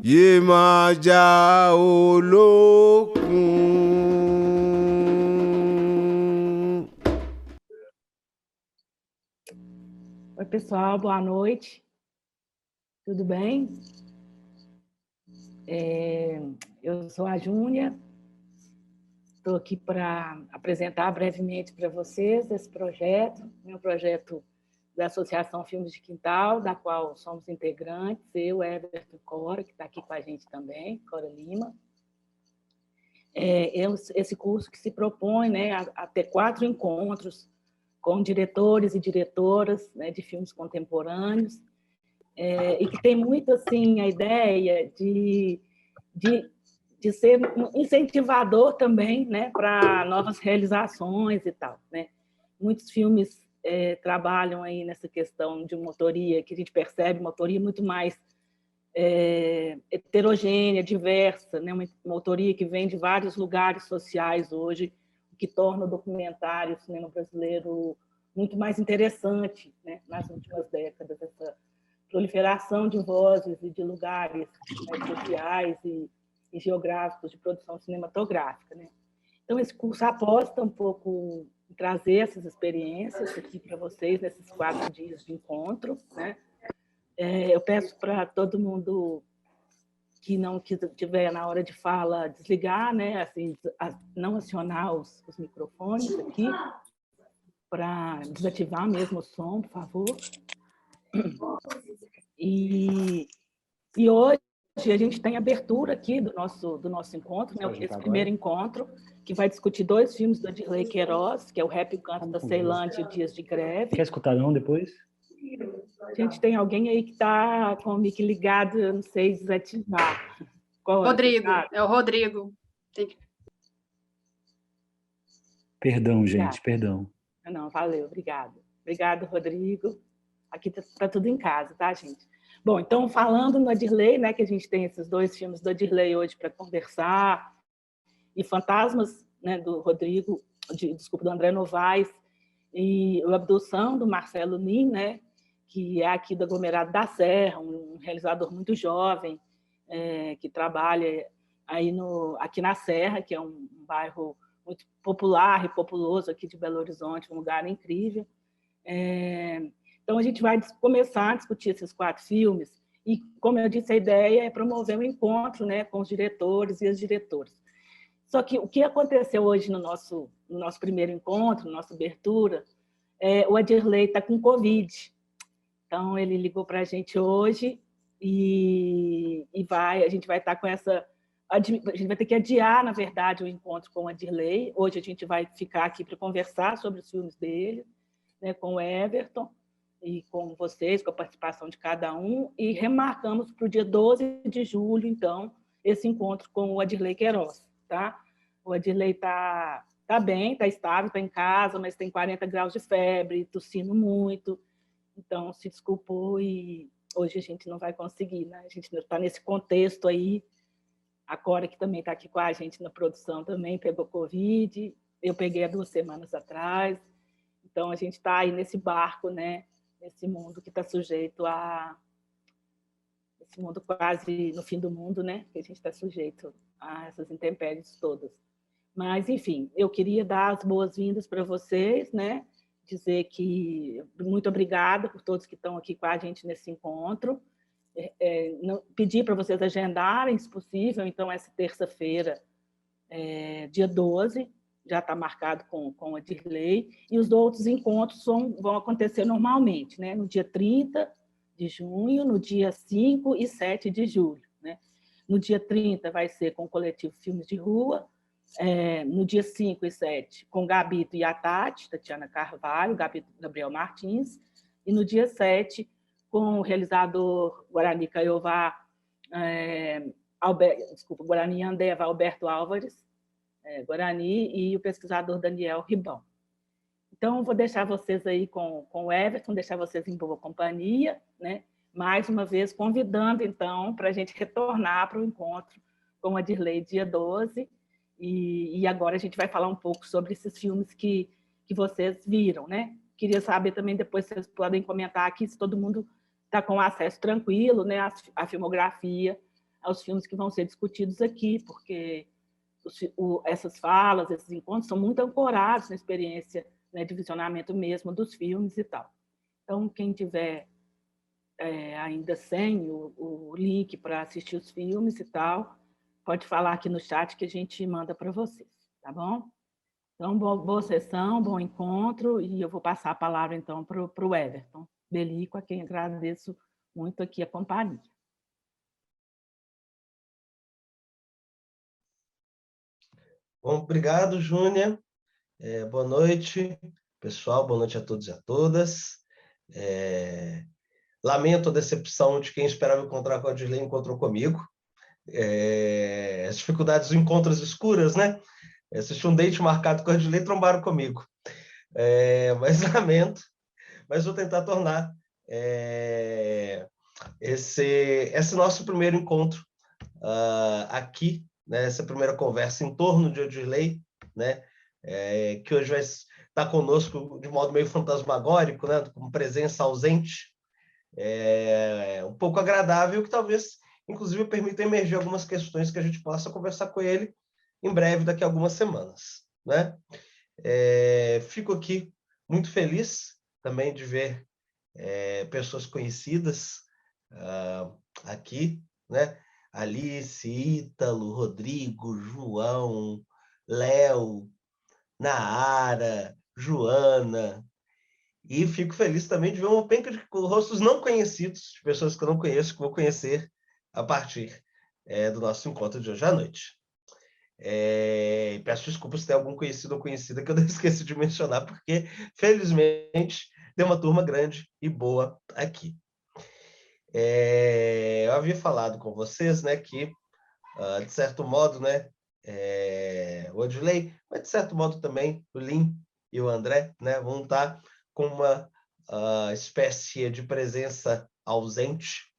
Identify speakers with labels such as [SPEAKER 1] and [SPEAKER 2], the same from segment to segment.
[SPEAKER 1] Iemanjá Olókun.
[SPEAKER 2] Oi, pessoal, boa noite. Tudo bem? Eu sou a Júnia. Estou aqui para apresentar brevemente para vocês esse projeto, meu projeto da Associação Filmes de Quintal, da qual somos integrantes, eu, Everton Cora, que está aqui com a gente também, Cora Lima. Esse curso que se propõe, né, a ter 4 encontros com diretores e diretoras, né, de filmes contemporâneos, e que tem muito assim a ideia de ser um incentivador também, né, para novas realizações e tal, né? Muitos filmes trabalham aí nessa questão de uma autoria que a gente percebe uma autoria muito mais heterogênea, diversa, né? Uma autoria que vem de vários lugares sociais hoje, o que torna o documentário, o cinema brasileiro muito mais interessante, né, nas últimas décadas, essa proliferação de vozes e de lugares, né, sociais e geográficos de produção cinematográfica, né? Então, esse curso aposta um pouco em trazer essas experiências aqui para vocês, nesses 4 dias de encontro, né? Eu peço para todo mundo que não tiver na hora de fala desligar, né? Assim, não acionar os microfones aqui, para desativar mesmo o som, por favor. E hoje a gente tem abertura aqui do nosso encontro, né? Esse primeiro encontro, que vai discutir 2 filmes do Adirley Queiroz, que é o Rap e o Canto da Ceilândia e o Dias de Greve.
[SPEAKER 3] Quer escutar não depois?
[SPEAKER 2] Gente, tem alguém aí que está com o mic ligado, eu não sei desativar.
[SPEAKER 4] Rodrigo, é o Rodrigo.
[SPEAKER 3] Perdão, gente, perdão.
[SPEAKER 2] Não, valeu, obrigada. Obrigada, Rodrigo. Aqui tá tudo em casa, tá, gente? Bom, então, falando no Adirley, né, que a gente tem esses 2 filmes do Adirley hoje para conversar, e Fantasmas, né, do Rodrigo, do André Novaes, e a Abdução, do Marcelo Nin, né, que é aqui do aglomerado da Serra, um realizador muito jovem, que trabalha aí aqui na Serra, que é um bairro muito popular e populoso aqui de Belo Horizonte, um lugar incrível. Então, a gente vai começar a discutir esses 4 filmes e, como eu disse, a ideia é promover um encontro, né, com os diretores e as diretoras. Só que o que aconteceu hoje no nosso primeiro encontro, nossa abertura, o Adirley está com Covid. Então, ele ligou para a gente hoje e a gente vai estar com essa... A gente vai ter que adiar, na verdade, o encontro com o Adirley. Hoje a gente vai ficar aqui para conversar sobre os filmes dele, né, com o Everton e com vocês, com a participação de cada um, e remarcamos para o dia 12 de julho, então, esse encontro com o Adirley Queiroz. Tá? O Adirley está bem, está estável, está em casa, mas tem 40 graus de febre, tossindo muito, então se desculpou e hoje a gente não vai conseguir, né? A gente está nesse contexto aí. A Cora, que também está aqui com a gente na produção, também pegou Covid, eu peguei há 2 semanas atrás, então a gente está aí nesse barco, né? Nesse mundo que está sujeito a... Esse mundo quase no fim do mundo, né? Que a gente está sujeito a essas intempéries todas. Mas, enfim, eu queria dar as boas-vindas para vocês, né? Dizer que muito obrigada por todos que estão aqui com a gente nesse encontro. Pedir para vocês agendarem, se possível, então, essa terça-feira, dia 12, já está marcado com a Adirley, e os outros encontros vão acontecer normalmente, né? No dia 30 de junho, no dia 5 e 7 de julho. Né? No dia 30 vai ser com o coletivo Filmes de Rua, no dia 5 e 7 com Gabito e a Tati, Tatiana Carvalho, Gabito Gabriel Martins, e no dia 7 com o realizador Guarani Caiová, Guarani Andeva Alberto Álvares, Guarani, e o pesquisador Daniel Ribão. Então, vou deixar vocês aí com o Everton, deixar vocês em boa companhia, né? Mais uma vez convidando, então, para a gente retornar para o encontro com a Adirley dia 12, e agora a gente vai falar um pouco sobre esses filmes que vocês viram, né? Queria saber também, depois vocês podem comentar aqui se todo mundo está com acesso tranquilo, né, à filmografia aos filmes que vão ser discutidos aqui, porque essas falas, esses encontros são muito ancorados na experiência, né, de visionamento mesmo dos filmes e tal. Então, quem tiver ainda sem o link para assistir os filmes e tal, pode falar aqui no chat que a gente manda para vocês, tá bom? Então, boa sessão, bom encontro, e eu vou passar a palavra, então, para o Everton Belico, a quem agradeço muito aqui a companhia.
[SPEAKER 5] Bom, obrigado, Júnia. Boa noite, pessoal. Boa noite a todos e a todas. Lamento a decepção de quem esperava encontrar com a Dirley encontrou comigo. As dificuldades dos encontros escuras, né? Assisti um date marcado com a Dirley e trombaram comigo. Mas lamento, mas vou tentar tornar esse nosso primeiro encontro aqui, né? Essa primeira conversa em torno de Dirley, né? Que hoje vai estar conosco de modo meio fantasmagórico, né? Com presença ausente, um pouco agradável, que talvez, inclusive, permita emergir algumas questões que a gente possa conversar com ele em breve, daqui a algumas semanas, né? Fico aqui muito feliz também de ver pessoas conhecidas aqui, né? Alice, Ítalo, Rodrigo, João, Léo, Naara, Joana, e fico feliz também de ver uma penca de rostos não conhecidos, de pessoas que eu não conheço, que vou conhecer a partir do nosso encontro de hoje à noite. Peço desculpas se tem algum conhecido ou conhecida que eu esqueci de mencionar, porque, felizmente, tem uma turma grande e boa aqui. Eu havia falado com vocês, né, que, de certo modo, né, o Odilei, mas de certo modo também o Lin e o André, né, vão estar com uma espécie de presença ausente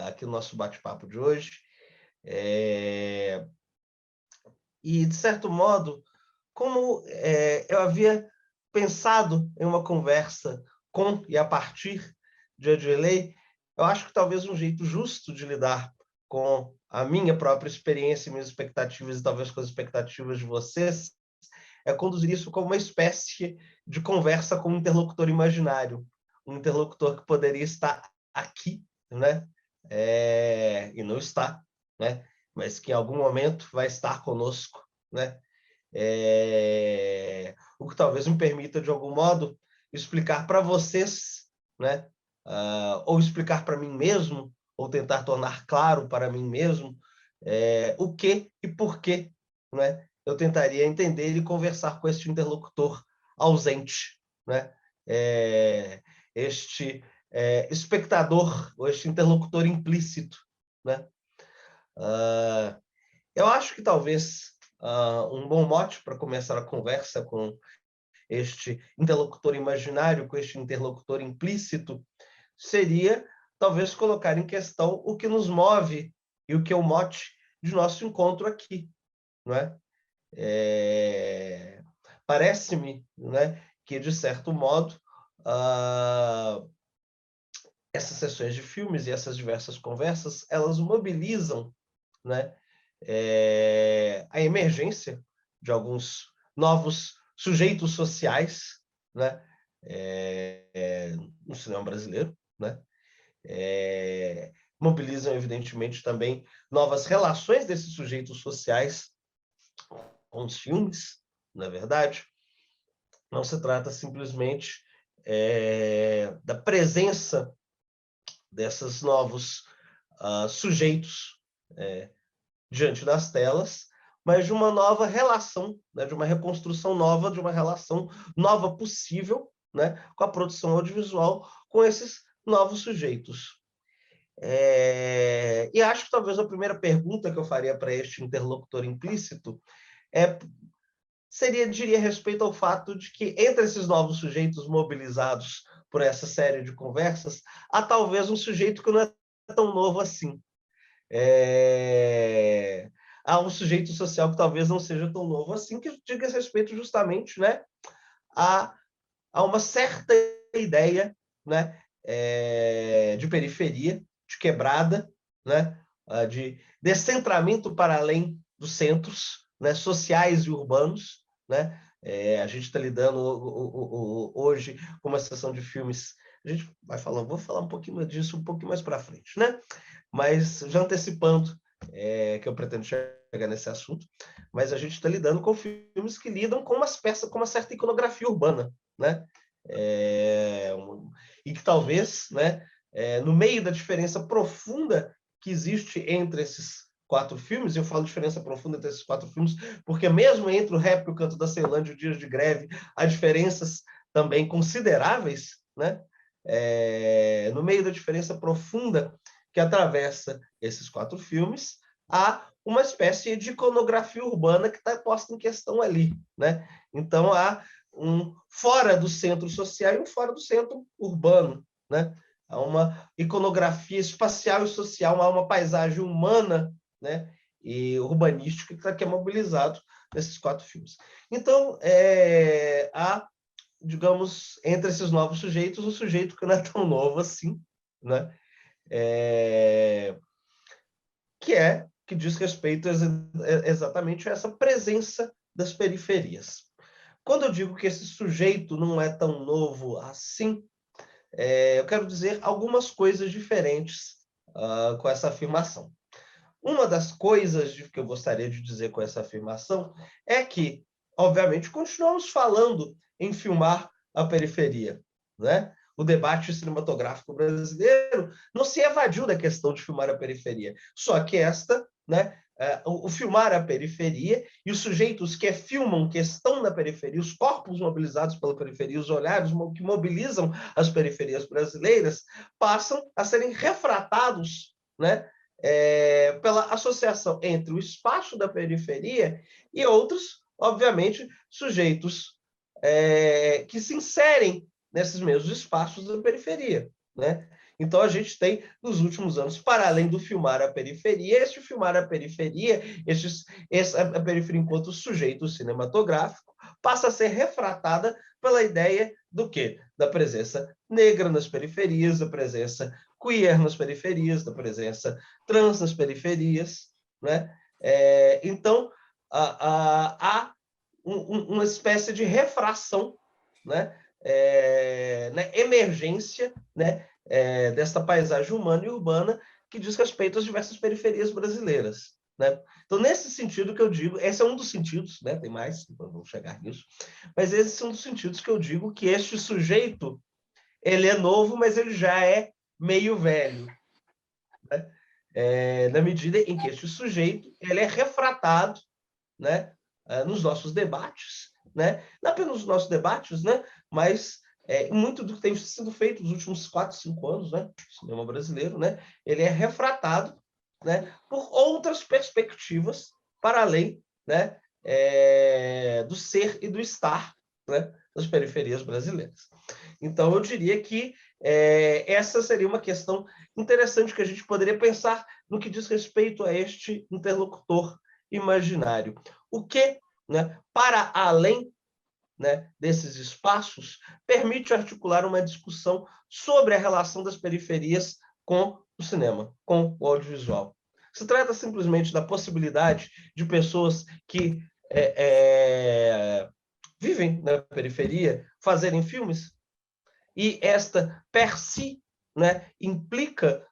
[SPEAKER 5] aqui no nosso bate-papo de hoje. E, de certo modo, como eu havia pensado em uma conversa com e a partir de Odilei, eu acho que talvez um jeito justo de lidar com a minha própria experiência, minhas expectativas e talvez com as expectativas de vocês, é conduzir isso como uma espécie de conversa com um interlocutor imaginário, um interlocutor que poderia estar aqui, né? E não está, né? Mas que em algum momento vai estar conosco, né? O que talvez me permita, de algum modo, explicar para vocês, né? Ou explicar para mim mesmo, ou tentar tornar claro para mim mesmo o que e por que, né? Eu tentaria entender e conversar com este interlocutor ausente, né? Este espectador, ou este interlocutor implícito, né? Eu acho que talvez um bom mote para começar a conversa com este interlocutor imaginário, com este interlocutor implícito, seria talvez colocar em questão o que nos move e o que é o mote de nosso encontro aqui, não é? Parece-me, né, que, de certo modo, essas sessões de filmes e essas diversas conversas, elas mobilizam, né, a emergência de alguns novos sujeitos sociais, né, no cinema brasileiro, né? Mobilizam, evidentemente, também novas relações desses sujeitos sociais com os filmes, na verdade. Não se trata simplesmente da presença desses novos sujeitos diante das telas, mas de uma nova relação, né, de uma reconstrução nova, de uma relação nova possível, né, com a produção audiovisual, com esses novos sujeitos. E acho que talvez a primeira pergunta que eu faria para este interlocutor implícito diria respeito ao fato de que, entre esses novos sujeitos mobilizados por essa série de conversas, há talvez um sujeito que não é tão novo assim. Há um sujeito social que talvez não seja tão novo assim, que diga respeito justamente, né, a uma certa ideia, né, de periferia, de quebrada, né, de descentramento para além dos centros, né, sociais e urbanos, né? A gente está lidando hoje com uma sessão de filmes. A gente vai falando, vou falar um pouquinho disso um pouquinho mais para frente, né? Mas já antecipando que eu pretendo chegar nesse assunto, mas a gente está lidando com filmes que lidam com umas peças, com uma certa iconografia urbana, né? E que talvez, né, no meio da diferença profunda que existe entre esses 4 filmes, eu falo diferença profunda entre esses 4 filmes, porque mesmo entre o Rap e o Canto da Ceilândia e o Dias de Greve, há diferenças também consideráveis, né? No meio da diferença profunda que atravessa esses 4 filmes, há uma espécie de iconografia urbana que está posta em questão ali, né? Então, há um fora do centro social e um fora do centro urbano, né? Há uma iconografia espacial e social, há uma paisagem humana, né, e urbanística que é mobilizado nesses 4 filmes. Então, há, digamos, entre esses novos sujeitos, um sujeito que não é tão novo assim, né? Que diz respeito exatamente a essa presença das periferias. Quando eu digo que esse sujeito não é tão novo assim, eu quero dizer algumas coisas diferentes com essa afirmação. Uma das coisas que eu gostaria de dizer com essa afirmação é que, obviamente, continuamos falando em filmar a periferia, né? O debate cinematográfico brasileiro não se evadiu da questão de filmar a periferia. Só que né, o filmar a periferia e os sujeitos que filmam, que estão na periferia, os corpos mobilizados pela periferia, os olhares que mobilizam as periferias brasileiras, passam a serem refratados, né, pela associação entre o espaço da periferia e outros, obviamente, sujeitos que se inserem nesses mesmos espaços da periferia, né? Então, a gente tem, nos últimos anos, para além do filmar a periferia, a periferia enquanto sujeito cinematográfico, passa a ser refratada pela ideia do quê? Da presença negra nas periferias, da presença queer nas periferias, da presença trans nas periferias, né? Então, há uma espécie de refração, né? Emergência, né? Desta paisagem humana e urbana que diz respeito às diversas periferias brasileiras, né? Então, nesse sentido que eu digo, esse é um dos sentidos, né? Tem mais, vamos chegar nisso, mas esse é um dos sentidos que eu digo que este sujeito, ele é novo, mas ele já é meio velho, né? Na medida em que este sujeito ele é refratado, né, nos nossos debates, né? Não apenas nos nossos debates, né, mas muito do que tem sido feito nos últimos 4, 5 anos, né, no cinema brasileiro, né, ele é refratado, né, por outras perspectivas para além, né, do ser e do estar, né, das periferias brasileiras. Então, eu diria que essa seria uma questão interessante que a gente poderia pensar no que diz respeito a este interlocutor imaginário. O que, né, para além, né, desses espaços, permite articular uma discussão sobre a relação das periferias com o cinema, com o audiovisual. Se trata simplesmente da possibilidade de pessoas que vivem na periferia fazerem filmes, e esta, per si, né, implica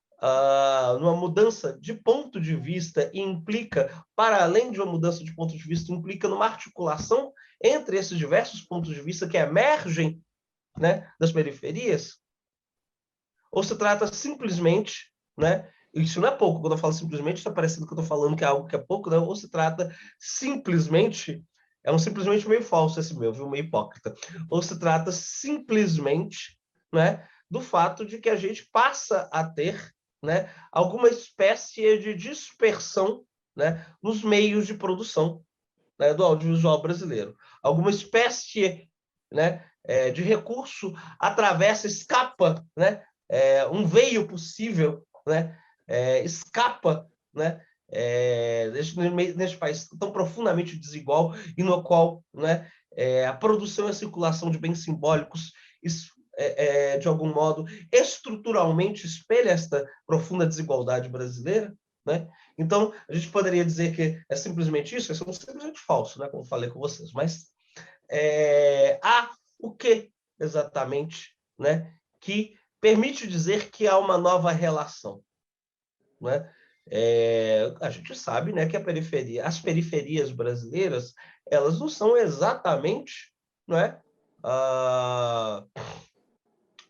[SPEAKER 5] numa mudança de ponto de vista e implica, para além de uma mudança de ponto de vista, implica numa articulação entre esses diversos pontos de vista que emergem, né, das periferias? Ou se trata simplesmente, né, isso não é pouco, quando eu falo simplesmente, está parecendo que eu estou falando que é algo que é pouco, né? Ou se trata simplesmente, simplesmente meio falso esse meu, viu? Meio hipócrita. Ou se trata simplesmente, né, do fato de que a gente passa a ter, né, alguma espécie de dispersão, né, nos meios de produção, né, do audiovisual brasileiro. Alguma espécie, né, de recurso atravessa, escapa, né, um veio possível, né, escapa, né, neste país tão profundamente desigual e no qual, né, a produção e a circulação de bens simbólicos de algum modo, estruturalmente espelha esta profunda desigualdade brasileira, né? Então, a gente poderia dizer que é simplesmente isso, isso é simplesmente falso, né? Como falei com vocês, mas há o que exatamente, né? Que permite dizer que há uma nova relação, né? A gente sabe, né, que as periferias brasileiras, elas não são exatamente, né,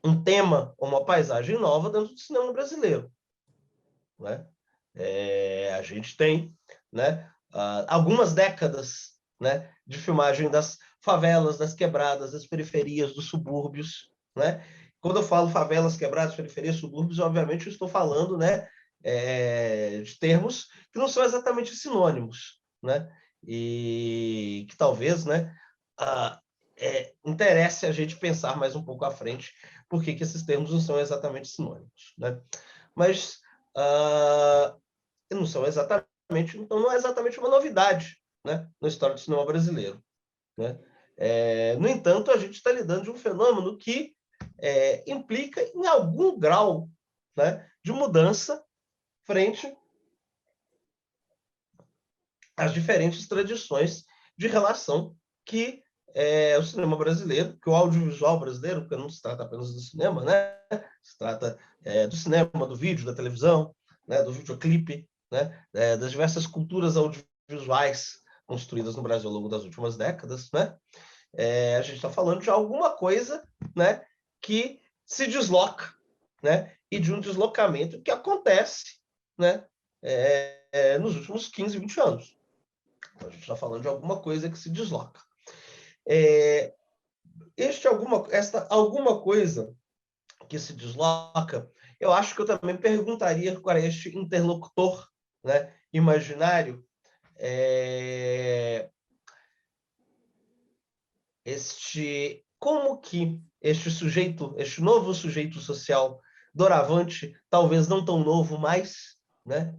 [SPEAKER 5] um tema, uma paisagem nova dentro do cinema brasileiro, né? A gente tem, né, algumas décadas, né, de filmagem das favelas, das quebradas, das periferias, dos subúrbios, né? Quando eu falo favelas, quebradas, periferias, subúrbios, obviamente eu estou falando, né, de termos que não são exatamente sinônimos, né? E que talvez, né, interesse a gente pensar mais um pouco à frente por que esses termos não são exatamente sinônimos, né? Mas não são exatamente, então não é exatamente uma novidade, né, na história do cinema brasileiro, né? No entanto, a gente está lidando de um fenômeno que implica em algum grau, né, de mudança frente às diferentes tradições de relação que o cinema brasileiro, que o audiovisual brasileiro, porque não se trata apenas do cinema, né? Se trata do cinema, do vídeo, da televisão, né? Do videoclipe, né? Das diversas culturas audiovisuais construídas no Brasil ao longo das últimas décadas, né? A gente está falando de alguma coisa, né, que se desloca, né? E de um deslocamento que acontece, né, nos últimos 15, 20 anos. Então, a gente está falando de alguma coisa que se desloca. Esta alguma coisa que se desloca, eu acho que eu também perguntaria para este interlocutor, né, imaginário, como que este novo sujeito social doravante, talvez não tão novo mais, né,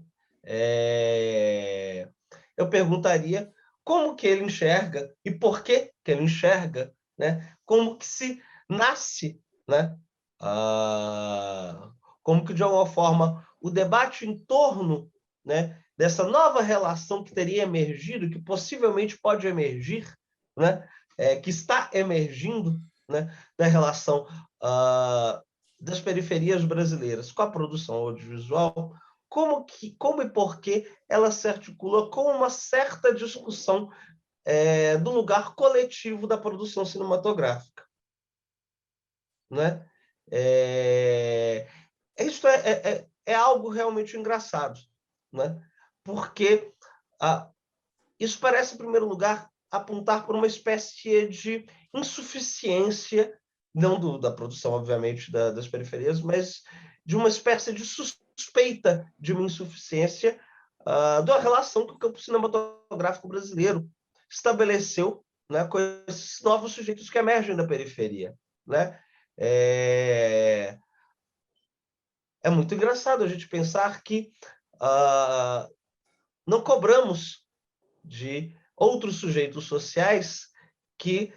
[SPEAKER 5] eu perguntaria como que ele enxerga e por que ele enxerga, né? Como que se nasce, né? Como que, de alguma forma, o debate em torno, né, dessa nova relação que teria emergido, que possivelmente pode emergir, né, que está emergindo, né, da relação das periferias brasileiras com a produção audiovisual, como e por que ela se articula com uma certa discussão do lugar coletivo da produção cinematográfica, né? Isso é algo realmente engraçado, né? Porque isso parece, em primeiro lugar, apontar para uma espécie de insuficiência, não da produção, obviamente, das periferias, mas de uma espécie de suspeita de uma insuficiência da relação que o campo cinematográfico brasileiro estabeleceu, né, com esses novos sujeitos que emergem da periferia, né? É muito engraçado a gente pensar que não cobramos de outros sujeitos sociais que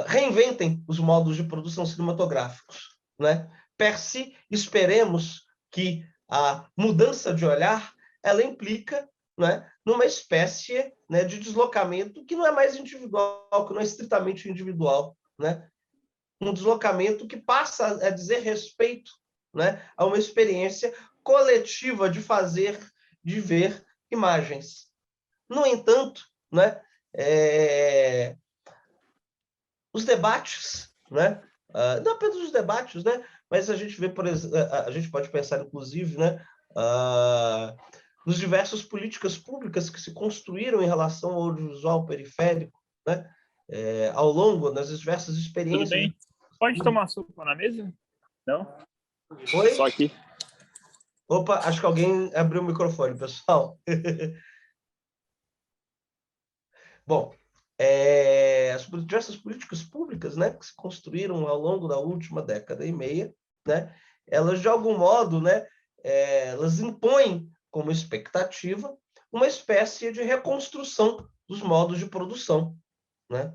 [SPEAKER 5] reinventem os modos de produção cinematográficos, né? Per si, esperemos que a mudança de olhar ela implica, né, numa espécie, né, de deslocamento que não é mais individual, que não é estritamente individual, né? Um deslocamento que passa a dizer respeito, né, a uma experiência coletiva de fazer, de ver imagens. No entanto, né, os debates, né, não apenas os debates, né, mas a gente vê, por exemplo, a gente pode pensar, inclusive, né, nos diversas políticas públicas que se construíram em relação ao audiovisual periférico, né, ao longo das diversas experiências.
[SPEAKER 1] Tudo bem? Pode tomar sopa na mesa? Não?
[SPEAKER 5] Oi?
[SPEAKER 1] Só aqui.
[SPEAKER 5] Opa, acho que alguém abriu o microfone, pessoal. Bom, as diversas políticas públicas, né, que se construíram ao longo da última década e meia, né, elas, de algum modo, né, elas impõem como expectativa uma espécie de reconstrução dos modos de produção, né?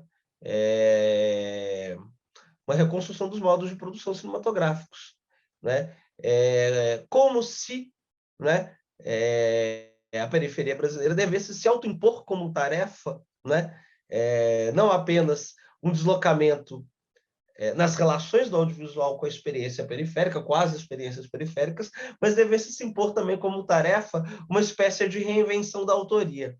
[SPEAKER 5] Uma reconstrução dos modos de produção cinematográficos, né? Como se, né, a periferia brasileira devesse se autoimpor como tarefa, né? Não apenas um deslocamento nas relações do audiovisual com a experiência periférica, com as experiências periféricas, mas devesse se impor também como tarefa uma espécie de reinvenção da autoria,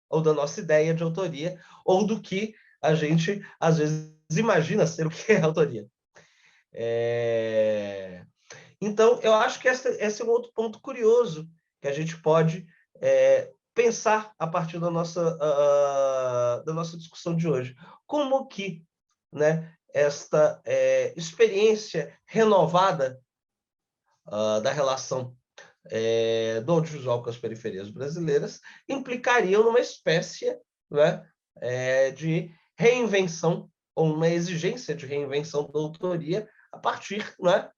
[SPEAKER 5] ou da nossa ideia de autoria, ou do que a gente, às vezes, imagina ser o que é autoria. Então, eu acho que esse é um outro ponto curioso que a gente pode pensar a partir da nossa discussão de hoje. Como que, né, esta experiência renovada da relação do audiovisual com as periferias brasileiras implicaria numa espécie, né, de reinvenção, ou uma exigência de reinvenção da autoria a partir, né,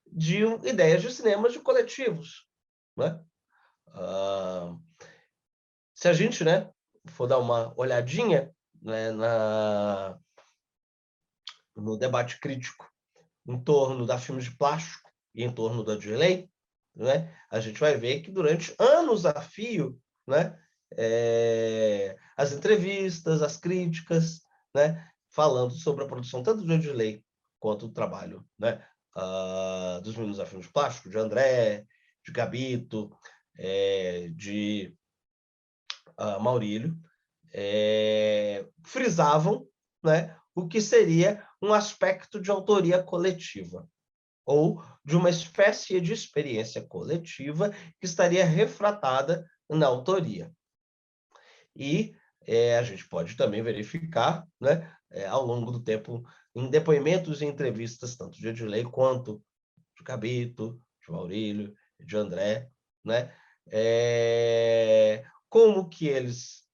[SPEAKER 5] de ideias de cinemas de coletivos. Né? Se a gente, né, for dar uma olhadinha, né, no debate crítico em torno da filmes de plástico e em torno da Dirley, né, a gente vai ver que durante anos a fio, né, as entrevistas, as críticas, né, falando sobre a produção tanto de Dirley quanto do trabalho, né, dos meninos a filmes de plástico, de André, de Gabito, de Maurílio, frisavam, né, o que seria um aspecto de autoria coletiva, ou de uma espécie de experiência coletiva que estaria refratada na autoria. E a gente pode também verificar, né, ao longo do tempo, em depoimentos e entrevistas, tanto de Edilei quanto de Gabito, de Maurílio, de André, né, como que eles,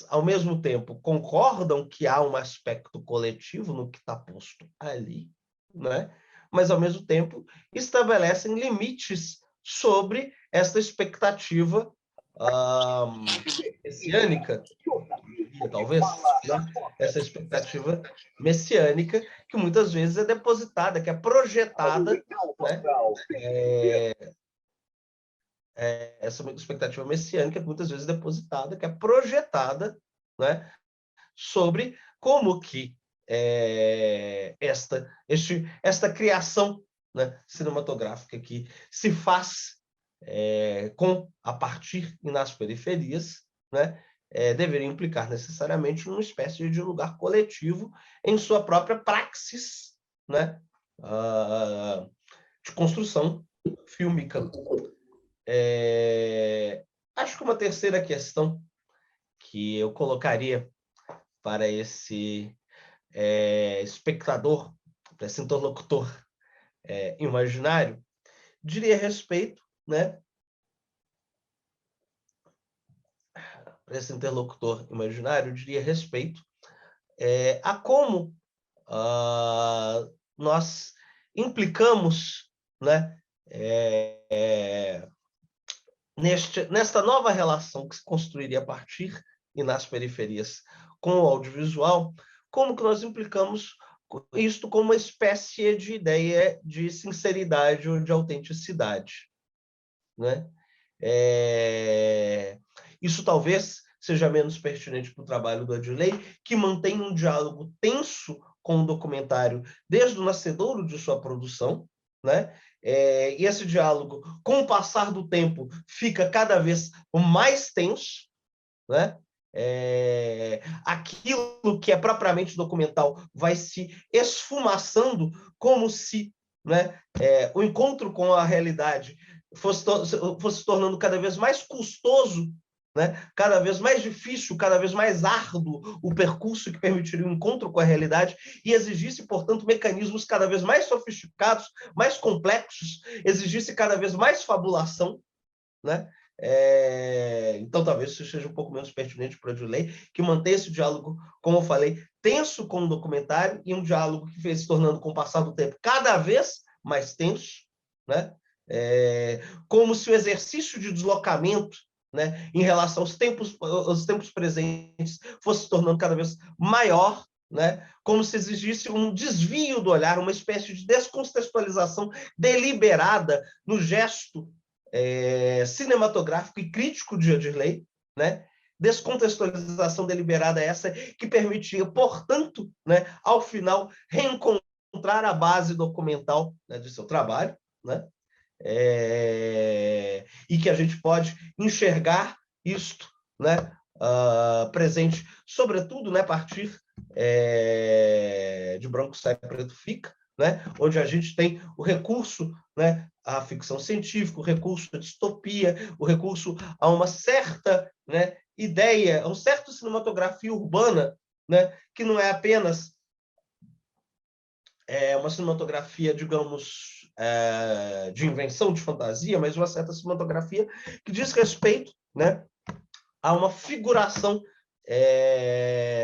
[SPEAKER 5] ao mesmo tempo, concordam que há um aspecto coletivo no que está posto ali, né? Mas, ao mesmo tempo, estabelecem limites sobre essa expectativa messiânica, talvez, né? Essa expectativa messiânica que muitas vezes é depositada, que é projetada, né? Essa expectativa messiânica que muitas vezes é depositada, que é projetada, né, sobre como que esta criação, né, cinematográfica que se faz a partir e nas periferias, né, deveria implicar necessariamente numa espécie de lugar coletivo em sua própria praxis, né, de construção fílmica. Acho que uma terceira questão que eu colocaria para esse espectador, para esse interlocutor imaginário, diria respeito, né, para esse interlocutor imaginário, diria respeito a como nós implicamos, né, nesta nova relação que se construiria a partir e nas periferias com o audiovisual, como que nós implicamos isto como uma espécie de ideia de sinceridade ou de autenticidade, né? Isso talvez seja menos pertinente para o trabalho do Edilei, que mantém um diálogo tenso com o documentário desde o nascedouro de sua produção, né? E esse diálogo, com o passar do tempo, fica cada vez mais tenso, né? Aquilo que é propriamente documental vai se esfumaçando, como se, né, o encontro com a realidade fosse se tornando cada vez mais custoso, né? Cada vez mais difícil, cada vez mais árduo o percurso que permitiria o encontro com a realidade e exigisse, portanto, mecanismos cada vez mais sofisticados, mais complexos, exigisse cada vez mais fabulação, né? Então, talvez isso seja um pouco menos pertinente para o Edilei, que mantém esse diálogo, como eu falei, tenso com o documentário e um diálogo que foi se tornando, com o passar do tempo, cada vez mais tenso, né? Como se o exercício de deslocamento, né, em relação aos tempos presentes fosse se tornando cada vez maior, né? Como se exigisse um desvio do olhar, uma espécie de descontextualização deliberada no gesto cinematográfico e crítico de Odirley, né? Descontextualização deliberada essa que permitia, portanto, né, ao final, reencontrar a base documental, né, de seu trabalho, né? E que a gente pode enxergar isto, né, presente, sobretudo, né, a partir de Branco Sai, Preto Fica, né, onde a gente tem o recurso, né, à ficção científica, o recurso à distopia, o recurso a uma certa, né, ideia, a uma certa cinematografia urbana, né, que não é apenas uma cinematografia, digamos, de invenção, de fantasia, mas uma certa cinematografia que diz respeito, né, a uma figuração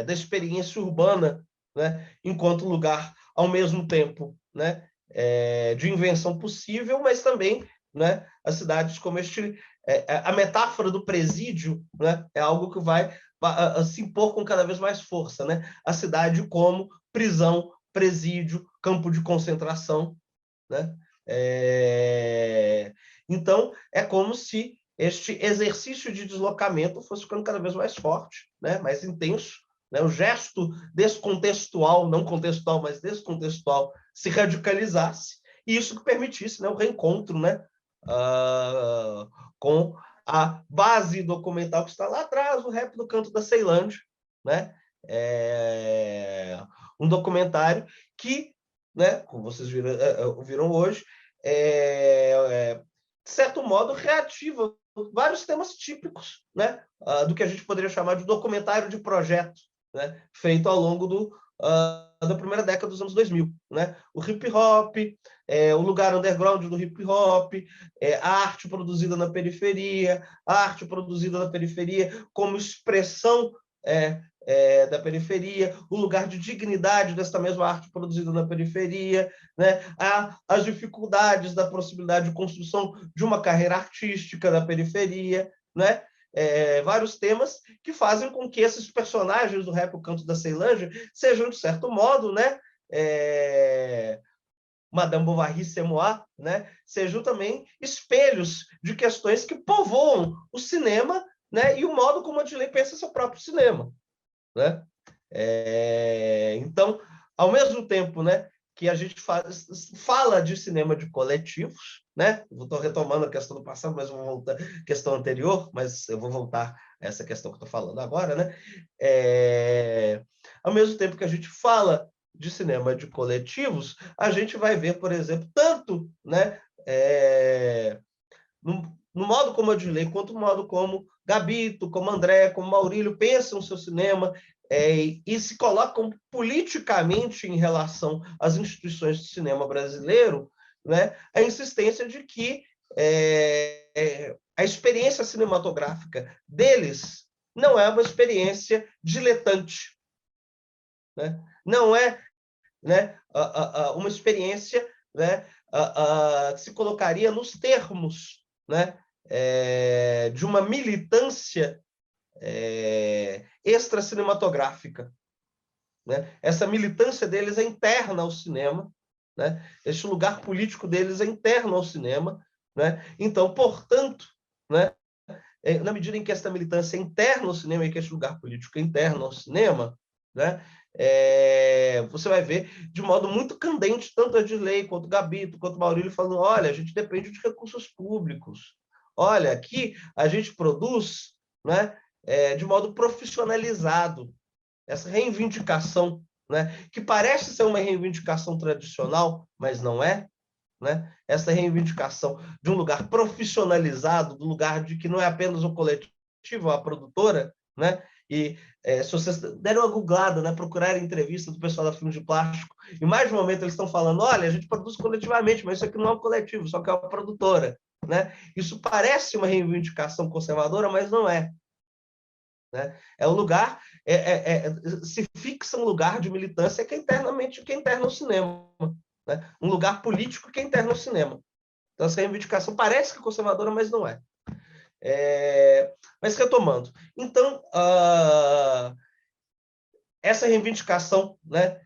[SPEAKER 5] da experiência urbana, né, enquanto lugar, ao mesmo tempo, né, de invenção possível, mas também, né, as cidades como a metáfora do presídio, né, é algo que vai se impor com cada vez mais força, né? A cidade como prisão, presídio, campo de concentração, né? Então, é como se este exercício de deslocamento fosse ficando cada vez mais forte, né? Mais intenso, né? O gesto descontextual, não contextual, mas descontextual, se radicalizasse, e isso que permitisse, né, o reencontro, né, com a base documental que está lá atrás, o Rap do Canto da Ceilândia, né? Um documentário que, né, como vocês viram hoje, de certo modo, reativa vários temas típicos, né, do que a gente poderia chamar de documentário de projeto, né, feito ao longo da primeira década dos anos 2000. Né? O hip-hop, o lugar underground do hip-hop, a arte produzida na periferia, como expressão da periferia, o lugar de dignidade dessa mesma arte produzida na periferia, né? As dificuldades da possibilidade de construção de uma carreira artística na periferia, né? Vários temas que fazem com que esses personagens do Rap O Canto da Ceilândia sejam, de certo modo, né, Madame Bovary Semois, né, sejam também espelhos de questões que povoam o cinema, né, e o modo como a Odirley pensa seu próprio cinema. Né? Então, ao mesmo tempo, né, que a gente fala de cinema de coletivos, né? Estou retomando a questão do passado, mas vou voltar à questão anterior, mas eu vou voltar a essa questão que estou falando agora, né? Ao mesmo tempo que a gente fala de cinema de coletivos, a gente vai ver, por exemplo, tanto, né, no modo como a Odirley, quanto no modo como Gabito, como André, como Maurílio pensam o seu cinema e se colocam politicamente em relação às instituições de cinema brasileiro, né, a insistência de que a experiência cinematográfica deles não é uma experiência diletante, né? Não é, né, uma experiência, né, que se colocaria nos termos, né, de uma militância extra-cinematográfica. Né? Essa militância deles é interna ao cinema, né? Este lugar político deles é interno ao cinema. Né? Então, portanto, né, na medida em que essa militância é interna ao cinema e que este lugar político é interno ao cinema, né, você vai ver de modo muito candente tanto a Odirley quanto o Gabito, quanto o Maurílio falando, olha, a gente depende de recursos públicos. Olha, aqui a gente produz, né, de modo profissionalizado. Essa reivindicação, né, que parece ser uma reivindicação tradicional, mas não é. Né? Essa reivindicação de um lugar profissionalizado, do lugar de que não é apenas o coletivo, a produtora, né? E se vocês derem uma googlada, né, procurarem entrevista do pessoal da Filme de Plástico, em mais de um momento eles estão falando, olha, a gente produz coletivamente, mas isso aqui não é um coletivo, só que é uma produtora. Né? Isso parece uma reivindicação conservadora, mas não é. Né? É um lugar, se fixa um lugar de militância que é interno ao cinema. Né? Um lugar político que é interno ao cinema. Então, essa reivindicação parece que é conservadora, mas não é. Mas retomando. Então, essa reivindicação, né,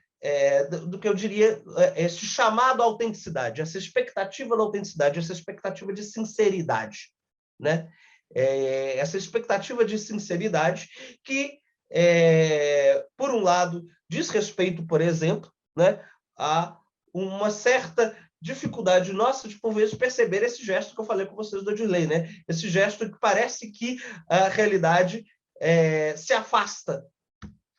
[SPEAKER 5] do que eu diria, esse chamado à autenticidade, essa expectativa da autenticidade, essa expectativa de sinceridade, né? Essa expectativa de sinceridade que, por um lado, diz respeito, por exemplo, né, a uma certa dificuldade nossa de, por vezes, perceber esse gesto que eu falei com vocês do Odilei, né? Esse gesto que parece que a realidade se afasta,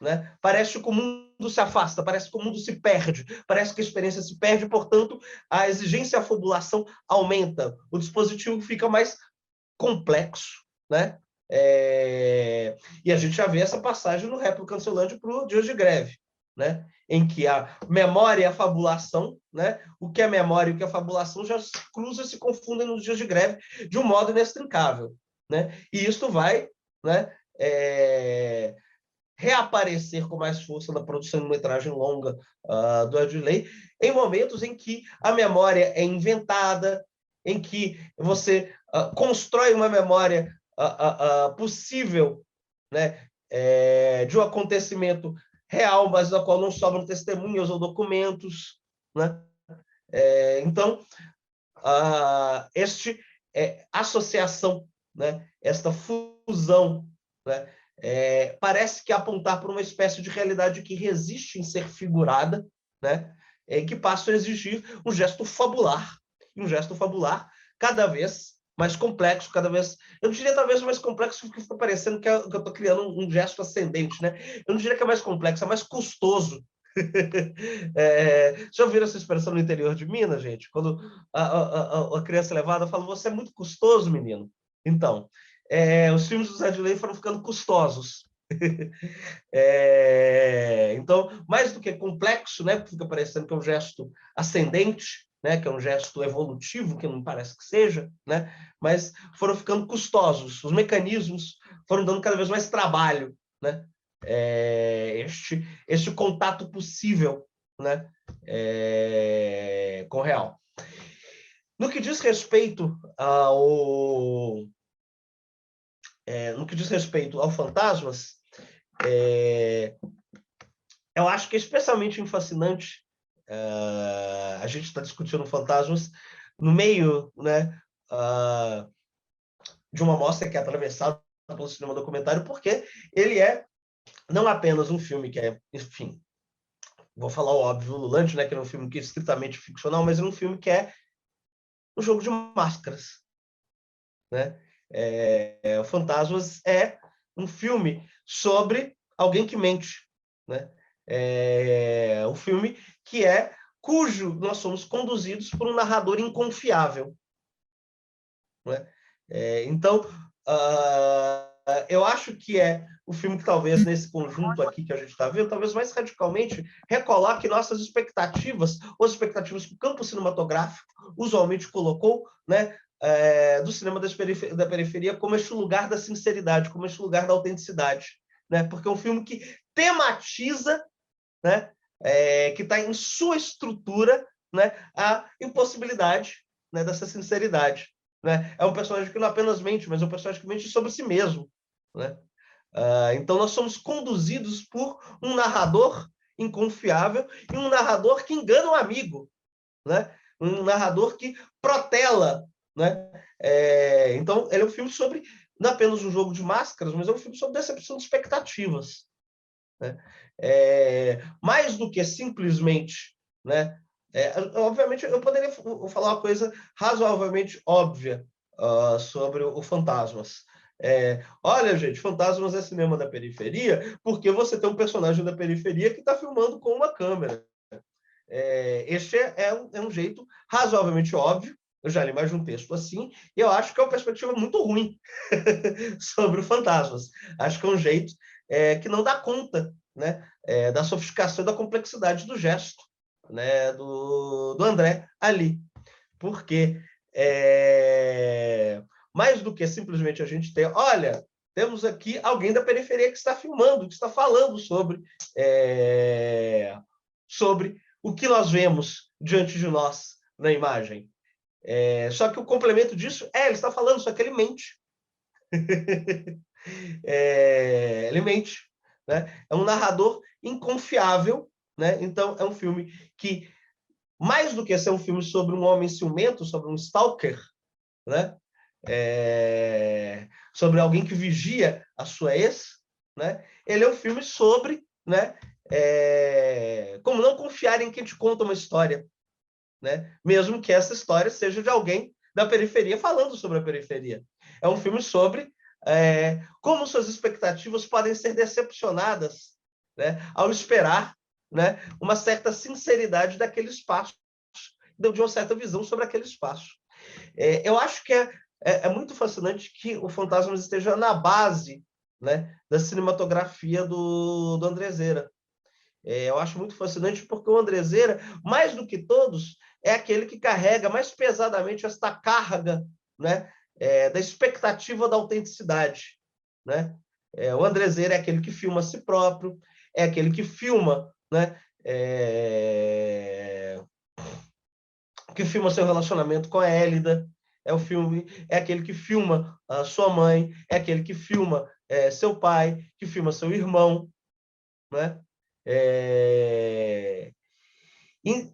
[SPEAKER 5] né? Parece que o mundo se afasta, parece que o mundo se perde, parece que a experiência se perde, portanto, a exigência e a fabulação aumenta, o dispositivo fica mais complexo, né? E a gente já vê essa passagem no Rap do Cancelante para o Dias de Greve, né? Em que a memória e a fabulação, né? O que é memória e o que é fabulação já se cruzam e se confundem nos Dias de Greve de um modo inextricável, né? E isso vai, né, reaparecer com mais força na produção de metragem longa do Odilei, em momentos em que a memória é inventada, em que você constrói uma memória possível, né, de um acontecimento real, mas da qual não sobram testemunhas ou documentos, né? Então, esta associação, né, esta fusão, né, parece que apontar para uma espécie de realidade que resiste em ser figurada, né, que passa a exigir um gesto fabular cada vez mais complexo, cada vez... Eu não diria talvez mais complexo, porque fica parecendo que eu estou criando um gesto ascendente, né? Eu não diria que é mais complexo, é mais custoso. Já ouviram essa expressão no interior de Minas, gente? Quando a criança é levada, fala, você é muito custoso, menino. Então, os filmes do Zé de Lei foram ficando custosos. Então, mais do que complexo, né, porque fica parecendo que é um gesto ascendente, né, que é um gesto evolutivo, que não parece que seja, né, mas foram ficando custosos. Os mecanismos foram dando cada vez mais trabalho, né, este contato possível, né, com o real. No que diz respeito ao Fantasmas, eu acho que é especialmente fascinante a gente está discutindo Fantasmas no meio, né, de uma mostra que é atravessada pelo cinema documentário, porque ele é não apenas um filme que é, enfim, vou falar o óbvio, ululante, né, que é um filme que é estritamente ficcional, mas é um filme que é um jogo de máscaras, né? O Fantasmas é um filme sobre alguém que mente, né? Um filme cujo nós somos conduzidos por um narrador inconfiável, né? Então, eu acho que é o filme que talvez nesse conjunto aqui que a gente está vendo, talvez mais radicalmente recoloque nossas expectativas, ou as expectativas que o campo cinematográfico usualmente colocou, né, do cinema da periferia como este lugar da sinceridade, como este lugar da autenticidade, né? Porque é um filme que tematiza, né, que está em sua estrutura, né, a impossibilidade, né, dessa sinceridade, né? É um personagem que não apenas mente, mas é um personagem que mente sobre si mesmo, né? Então nós somos conduzidos por um narrador inconfiável e um narrador que engana um amigo, né? Um narrador que protela, né? Então ele é um filme sobre não apenas um jogo de máscaras, mas é um filme sobre decepção de expectativas, né? Mais do que simplesmente, né? Obviamente eu poderia falar uma coisa razoavelmente óbvia sobre o Fantasmas. Olha, gente, Fantasmas é cinema da periferia porque você tem um personagem da periferia que está filmando com uma câmera. Este é um jeito razoavelmente óbvio. Eu já li mais de um texto assim, e eu acho que é uma perspectiva muito ruim sobre o Fantasmas. Acho que é um jeito que não dá conta, né, da sofisticação e da complexidade do gesto, né, do André ali. Porque mais do que simplesmente a gente ter, olha, temos aqui alguém da periferia que está filmando, que está falando sobre o que nós vemos diante de nós na imagem. Só que o complemento disso ele está falando, só que ele mente. Ele mente, né? É um narrador inconfiável, né? Então, é um filme que, mais do que ser um filme sobre um homem ciumento, sobre um stalker, né? Sobre alguém que vigia a sua ex, né? Ele é um filme sobre, né? Como não confiar em quem te conta uma história, né? Mesmo que essa história seja de alguém da periferia falando sobre a periferia. É um filme sobre como suas expectativas podem ser decepcionadas, né? Ao esperar, né? Uma certa sinceridade daquele espaço, de uma certa visão sobre aquele espaço. Eu acho que é muito fascinante que o Fantasmas esteja na base, né, da cinematografia do Andrezeira. Eu acho muito fascinante porque o Andrezeira, mais do que todos, é aquele que carrega mais pesadamente esta carga, né, da expectativa da autenticidade, né? O Andrezeira é aquele que filma a si próprio, é aquele que filma, né, que filma seu relacionamento com a Élida, é aquele que filma a sua mãe, é aquele que filma seu pai, que filma seu irmão, né?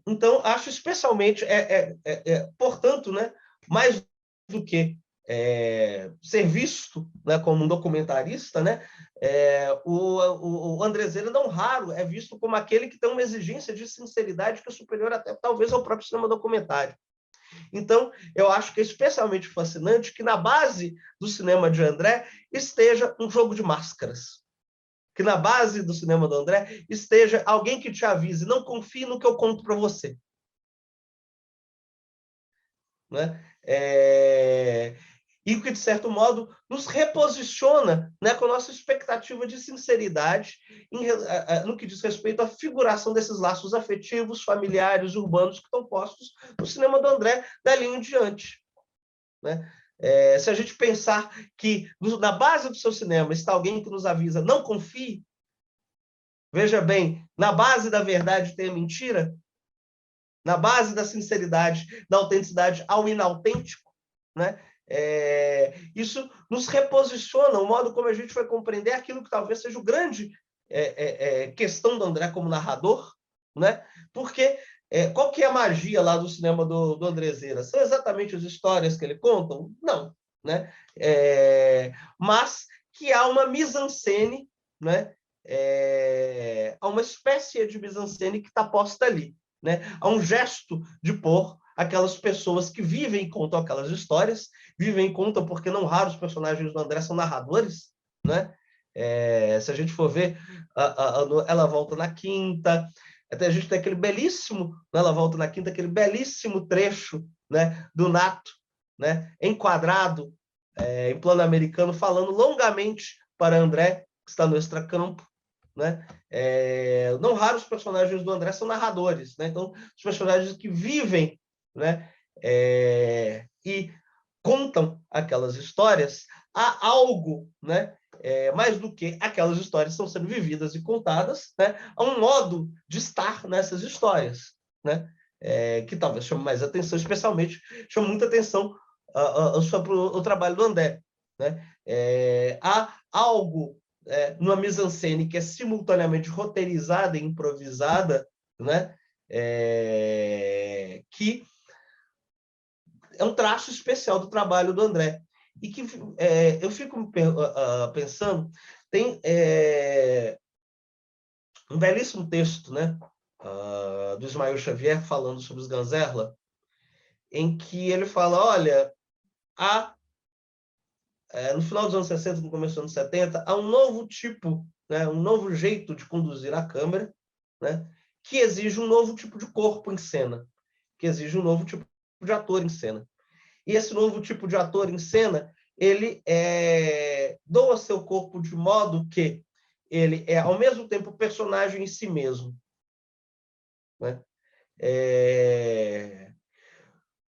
[SPEAKER 5] Então, acho especialmente, portanto, né, mais do que ser visto, né, como um documentarista, né, o Andrezeira, não raro, é visto como aquele que tem uma exigência de sinceridade que é superior até, talvez, ao próprio cinema documentário. Então, eu acho que é especialmente fascinante que na base do cinema de André esteja um jogo de máscaras. Que na base do cinema do André esteja alguém que te avise, não confie no que eu conto para você. Né? E que, de certo modo, nos reposiciona, né, com a nossa expectativa de sinceridade no que diz respeito à figuração desses laços afetivos, familiares, urbanos que estão postos no cinema do André dali em diante. Né? Se a gente pensar que na base do seu cinema está alguém que nos avisa, não confie, veja bem, na base da verdade tem a mentira, na base da sinceridade, da autenticidade ao inautêntico, né? Isso nos reposiciona, o modo como a gente vai compreender aquilo que talvez seja o grande questão do André como narrador, né? Porque qual que é a magia lá do cinema do Andrezeira? São exatamente as histórias que ele conta? Não, né? Mas que há uma mise-en-scène, né? Há uma espécie de mise-en-scène que está posta ali, né? Há um gesto de pôr aquelas pessoas que vivem e contam aquelas histórias, vivem e contam porque não raros os personagens do André são narradores, né? Se a gente for ver, Ela Volta na Quinta, até a gente tem aquele belíssimo, Ela Volta na Quinta, aquele belíssimo trecho, né, do Nato, né, enquadrado em plano americano, falando longamente para André, que está no extracampo, né? Não raros os personagens do André são narradores, né? Então, os personagens que vivem, né, e contam aquelas histórias, há algo, né, mais do que aquelas histórias estão sendo vividas e contadas, né, há um modo de estar nessas histórias, né, que talvez chame mais atenção, especialmente chama muita atenção sobre o trabalho do André, né? Há algo numa mise-en-scène que é simultaneamente roteirizada e improvisada, né? Que é um traço especial do trabalho do André. E que eu fico pensando, tem um belíssimo texto, né, do Ismael Xavier falando sobre os Ganzerla, em que ele fala, olha, no final dos anos 60, no começo dos anos 70, há um novo tipo, né, um novo jeito de conduzir a câmera, né, que exige um novo tipo de corpo em cena, que exige um novo tipo de ator em cena. E esse novo tipo de ator em cena, ele doa seu corpo de modo que ele é, ao mesmo tempo, personagem em si mesmo. Né?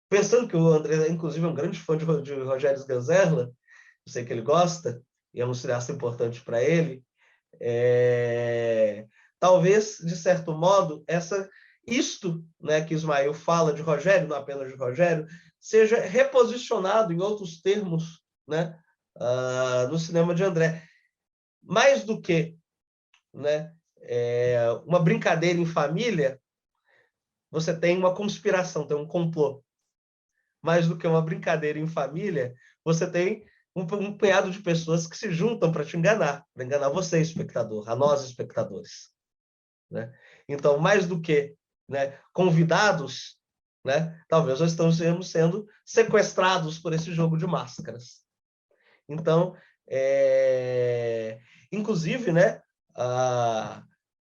[SPEAKER 5] Pensando que o André, inclusive, é um grande fã de Rogério Ganzerla, eu sei que ele gosta, e é um cineasta importante para ele, talvez, de certo modo, isto, né, que Ismael fala de Rogério, não apenas de Rogério, seja reposicionado em outros termos, né, no cinema de André. Mais do que, né, uma brincadeira em família, você tem uma conspiração, tem um complô. Mais do que uma brincadeira em família, você tem um punhado de pessoas que se juntam para te enganar, para enganar você, espectador, a nós, espectadores. Né? Então, mais do que, né, convidados, né, talvez nós estamos sendo sequestrados por esse jogo de máscaras. Então, inclusive, né,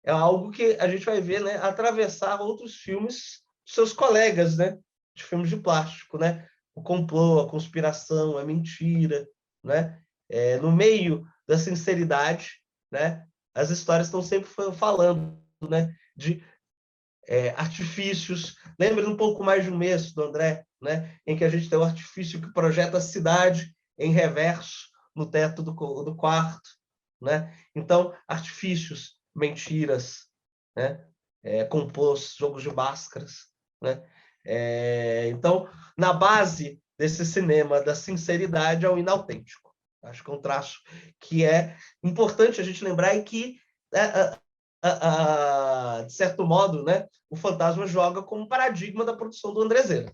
[SPEAKER 5] é algo que a gente vai ver, né, atravessar outros filmes, seus colegas, né, de filmes de plástico, né? O complô, a conspiração, a mentira, né? No meio da sinceridade, né? As histórias estão sempre falando, né, de artifícios. Lembra um pouco mais de um mês do André, né, em que a gente tem um artifício que projeta a cidade em reverso no teto do quarto, né? Então, artifícios, mentiras, né? Complôs, jogos de máscaras, né? Então, na base desse cinema da sinceridade é o inautêntico. Acho que é um traço que é importante a gente lembrar e que, de certo modo, né, o Fantasma joga como paradigma da produção do Andrezeira.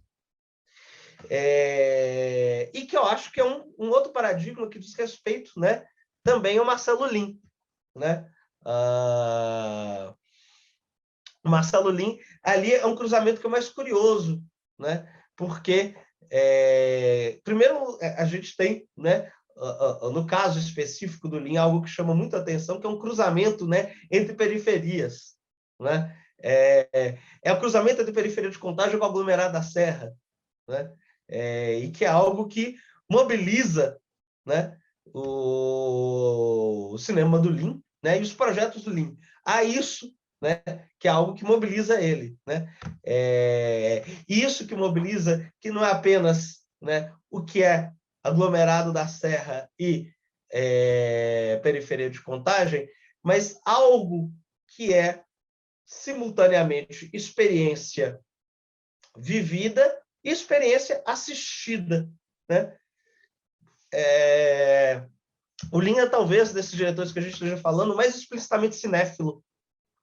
[SPEAKER 5] E que eu acho que é um outro paradigma que diz respeito, né, também ao Marcelo Lin. Né? O Marcelo Lin, ali é um cruzamento que é mais curioso, né? Porque, primeiro, a gente tem, né, no caso específico do Lin, algo que chama muita atenção, que é um cruzamento, né, entre periferias. Né? É o cruzamento entre periferia de Contagem com o aglomerado da Serra. Né? E que é algo que mobiliza, né, o cinema do Lin, né, e os projetos do Lin. Há isso, né, que é algo que mobiliza ele. Né? Isso que mobiliza, que não é apenas, né, o que é aglomerado da Serra e periferia de Contagem, mas algo que é simultaneamente experiência vivida e experiência assistida. Né? O Lin é, talvez, desses diretores que a gente esteja falando, mais explicitamente cinéfilo.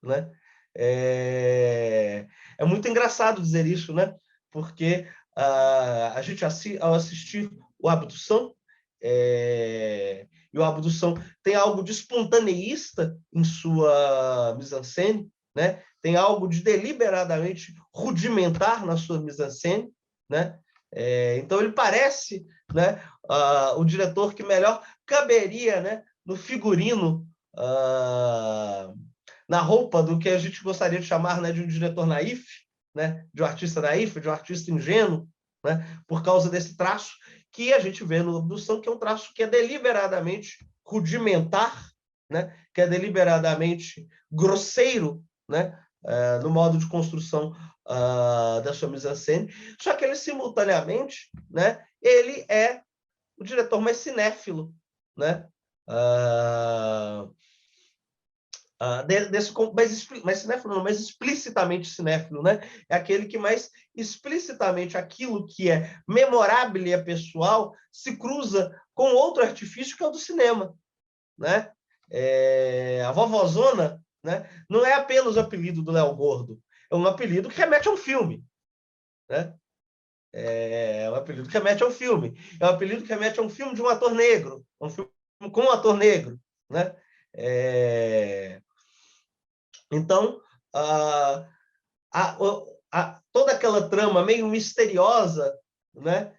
[SPEAKER 5] Né? É muito engraçado dizer isso, né? Porque a gente, ao assistir o Abdução, e o Abdução tem algo de espontaneísta em sua mise-en-scène, né? Tem algo de deliberadamente rudimentar na sua mise-en-scène, né? Então ele parece, né, o diretor que melhor caberia, né, no figurino, na roupa do que a gente gostaria de chamar, né, de um diretor naif, né, de um artista naif, de um artista ingênuo, né, por causa desse traço que a gente vê no Abdução, que é um traço que é deliberadamente rudimentar, né, que é deliberadamente grosseiro, né, no modo de construção da sua mise-en-scène, só que ele, simultaneamente, né, ele é o diretor mais cinéfilo, né, mas cinéfilo não, mais explicitamente cinéfilo, né? É aquele que mais explicitamente aquilo que é memorável e é pessoal se cruza com outro artifício que é o do cinema, né? A Vovozona, né, não é apenas o apelido do Léo Gordo, é um apelido que remete a um filme, né? É um apelido que remete a um filme, é um apelido que remete a um filme de um ator negro, um filme com um ator negro, né? Então, toda aquela trama meio misteriosa, né,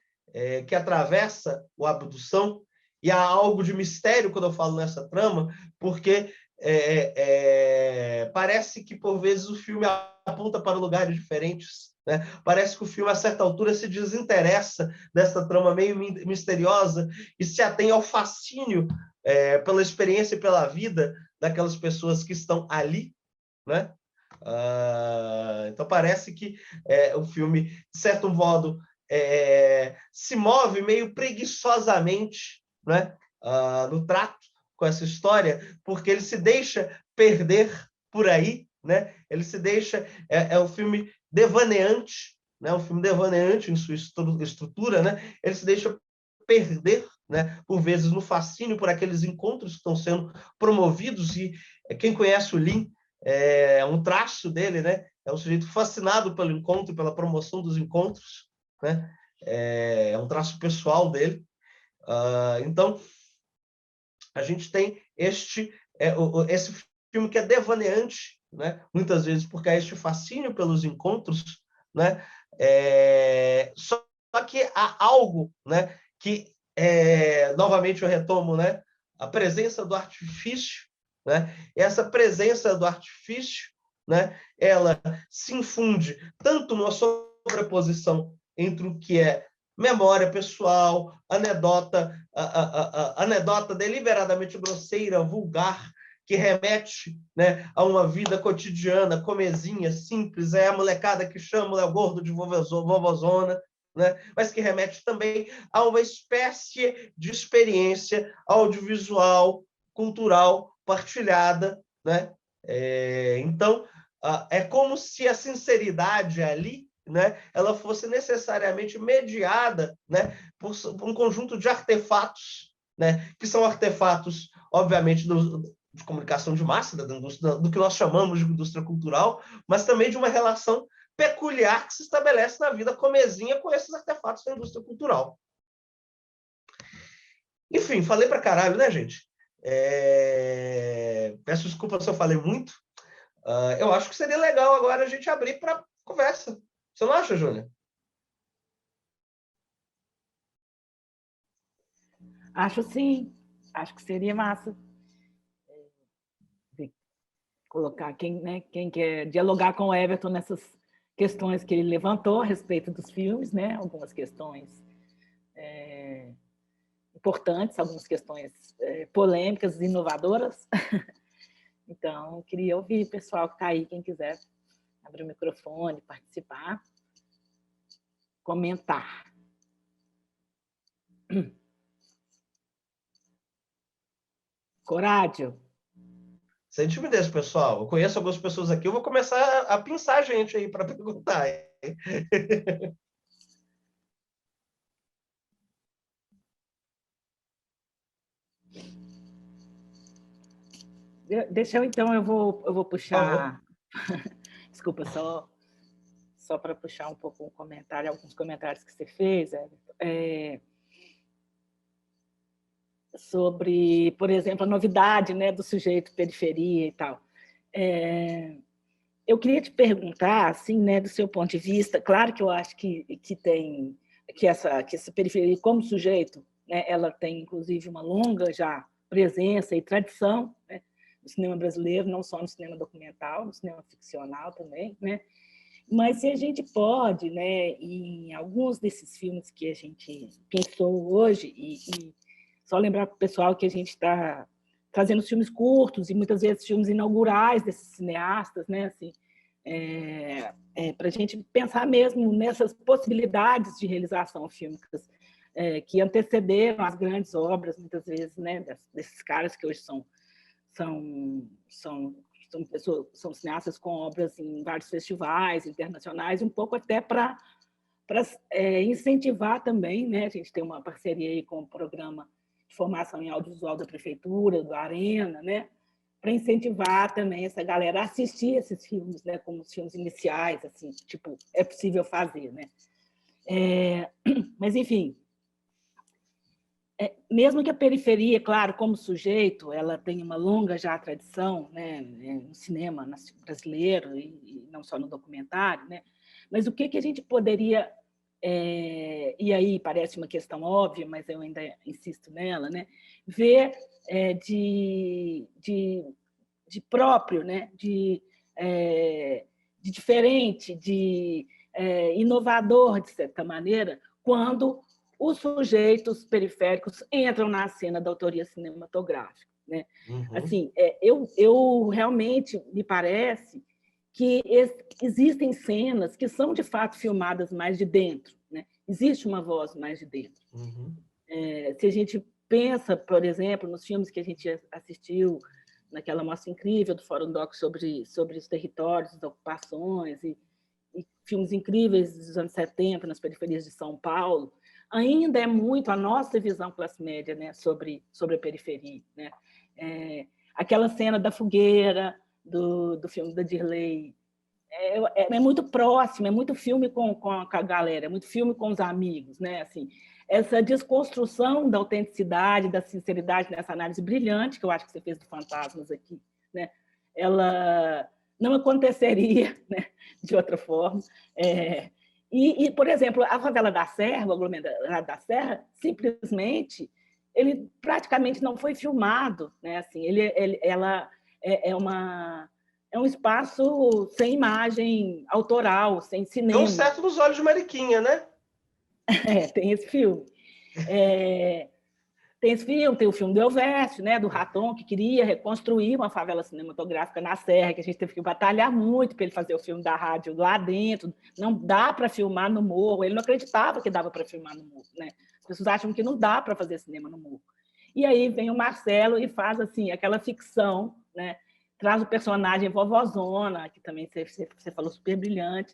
[SPEAKER 5] que atravessa o Abdução, e há algo de mistério quando eu falo nessa trama, porque parece que, por vezes, o filme aponta para lugares diferentes. Né? Parece que o filme, a certa altura, se desinteressa dessa trama meio misteriosa e se atém ao fascínio pela experiência e pela vida daquelas pessoas que estão ali. Né? Então parece que o filme, de certo modo, se move meio preguiçosamente, né, no trato com essa história, porque ele se deixa perder por aí, né? Ele se deixa, um filme devaneante, né? Um filme devaneante em sua estrutura, né? Ele se deixa perder, né, por vezes no fascínio por aqueles encontros que estão sendo promovidos, e quem conhece o Lin é um traço dele, né? É um sujeito fascinado pelo encontro, pela promoção dos encontros, né? É um traço pessoal dele. Então, a gente tem esse filme que é devaneante, né? Muitas vezes porque há este fascínio pelos encontros, né? Só que há algo, né? Que, novamente eu retomo, né? A presença do artifício, né? Essa presença do artifício, né? Ela se infunde tanto numa sobreposição entre o que é memória pessoal, anedota deliberadamente grosseira, vulgar, que remete, né, a uma vida cotidiana, comezinha, simples, é a molecada que chama o Léo Gordo de vovozona, né, mas que remete também a uma espécie de experiência audiovisual, cultural, partilhada, né? Então, é como se a sinceridade ali, né, ela fosse necessariamente mediada, né, por um conjunto de artefatos, né, que são artefatos, obviamente, de comunicação de massa, do que nós chamamos de indústria cultural, mas também de uma relação peculiar que se estabelece na vida comezinha com esses artefatos da indústria cultural. Enfim, falei pra caralho, né, gente? Peço desculpa se eu falei muito. Eu acho que seria legal agora a gente abrir para conversa. Você não acha, Júlia?
[SPEAKER 2] Acho sim, acho que seria massa. Colocar quem quer dialogar com o Everton nessas questões que ele levantou a respeito dos filmes, né? Algumas questões importantes, algumas questões polêmicas, inovadoras. Então, queria ouvir o pessoal que está aí, quem quiser abrir o microfone, participar, comentar. Corádio.
[SPEAKER 5] Sem timidez, pessoal. Eu conheço algumas pessoas aqui, eu vou começar a pinçar a gente aí para perguntar.
[SPEAKER 2] Deixa eu, então, eu vou puxar... Desculpa, só para puxar um pouco alguns comentários que você fez, sobre, por exemplo, a novidade, né, do sujeito periferia e tal. Eu queria te perguntar, assim, né, do seu ponto de vista, claro que eu acho que tem que essa periferia como sujeito, né, ela tem inclusive uma longa já presença e tradição, né, no cinema brasileiro, não só no cinema documental, no cinema ficcional também, né? Mas se a gente pode, né, em alguns desses filmes que a gente pensou hoje, e só lembrar para o pessoal que a gente está trazendo filmes curtos e muitas vezes filmes inaugurais desses cineastas, né, assim, para a gente pensar mesmo nessas possibilidades de realização fílmicas que antecederam as grandes obras, muitas vezes, né, desses caras que hoje são cineastas com obras em vários festivais internacionais, um pouco até para incentivar também, né? A gente tem uma parceria aí com o programa de formação em audiovisual da prefeitura, do Arena, né? Para incentivar também essa galera a assistir esses filmes, né? Como os filmes iniciais, assim, tipo, é possível fazer, né? Mas, enfim, mesmo que a periferia, claro, como sujeito, ela tem uma longa já tradição, né, no cinema brasileiro e não só no documentário, né? Mas o que a gente poderia, e aí parece uma questão óbvia, mas eu ainda insisto nela, né? Ver de próprio, né? De diferente, de inovador, de certa maneira, quando os sujeitos periféricos entram na cena da autoria cinematográfica, né? Assim, eu realmente me parece que existem cenas que são de fato filmadas mais de dentro, né? Existe uma voz mais de dentro. Se a gente pensa, por exemplo, nos filmes que a gente assistiu naquela mostra incrível do Fórum Doc sobre os territórios, as ocupações e filmes incríveis dos anos 70 nas periferias de São Paulo, ainda é muito a nossa visão classe média, né, sobre a periferia, né? Aquela cena da fogueira, do filme da Dirley é muito próximo, é muito filme com a galera, é muito filme com os amigos, né? Assim, essa desconstrução da autenticidade, da sinceridade nessa análise brilhante que eu acho que você fez do Fantasmas aqui, né? Ela não aconteceria, né, de outra forma. Por exemplo, a Favela da Serra, o aglomerado da Serra, simplesmente, ele praticamente não foi filmado, né? Assim, ela é um espaço sem imagem autoral, sem cinema.
[SPEAKER 5] Deu um certo nos olhos de Mariquinha, né?
[SPEAKER 2] Tem esse filme. Tem o filme do Elvésio, né, do Raton, que queria reconstruir uma favela cinematográfica na Serra, que a gente teve que batalhar muito para ele fazer o filme da rádio lá dentro. Não dá para filmar no morro. Ele não acreditava que dava para filmar no morro, né? As pessoas acham que não dá para fazer cinema no morro. E aí vem o Marcelo e faz assim aquela ficção, né? Traz o personagem Vovozona, que também você falou super brilhante,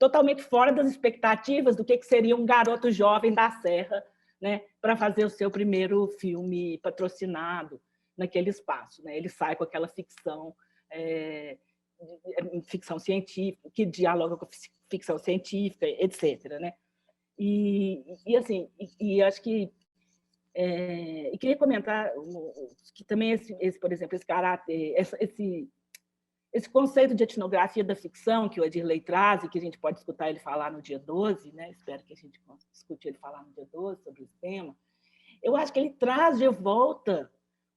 [SPEAKER 2] totalmente fora das expectativas do que seria um garoto jovem da Serra, né, para fazer o seu primeiro filme patrocinado naquele espaço, né? Ele sai com aquela ficção, ficção científica, que dialoga com ficção científica, etc., né? Assim, acho que e queria comentar que também por exemplo, esse caráter, esse conceito de etnografia da ficção que o Adirley traz e que a gente pode escutar ele falar no dia 12, né? Espero que a gente escute ele falar no dia 12 sobre esse tema. Eu acho que ele traz de volta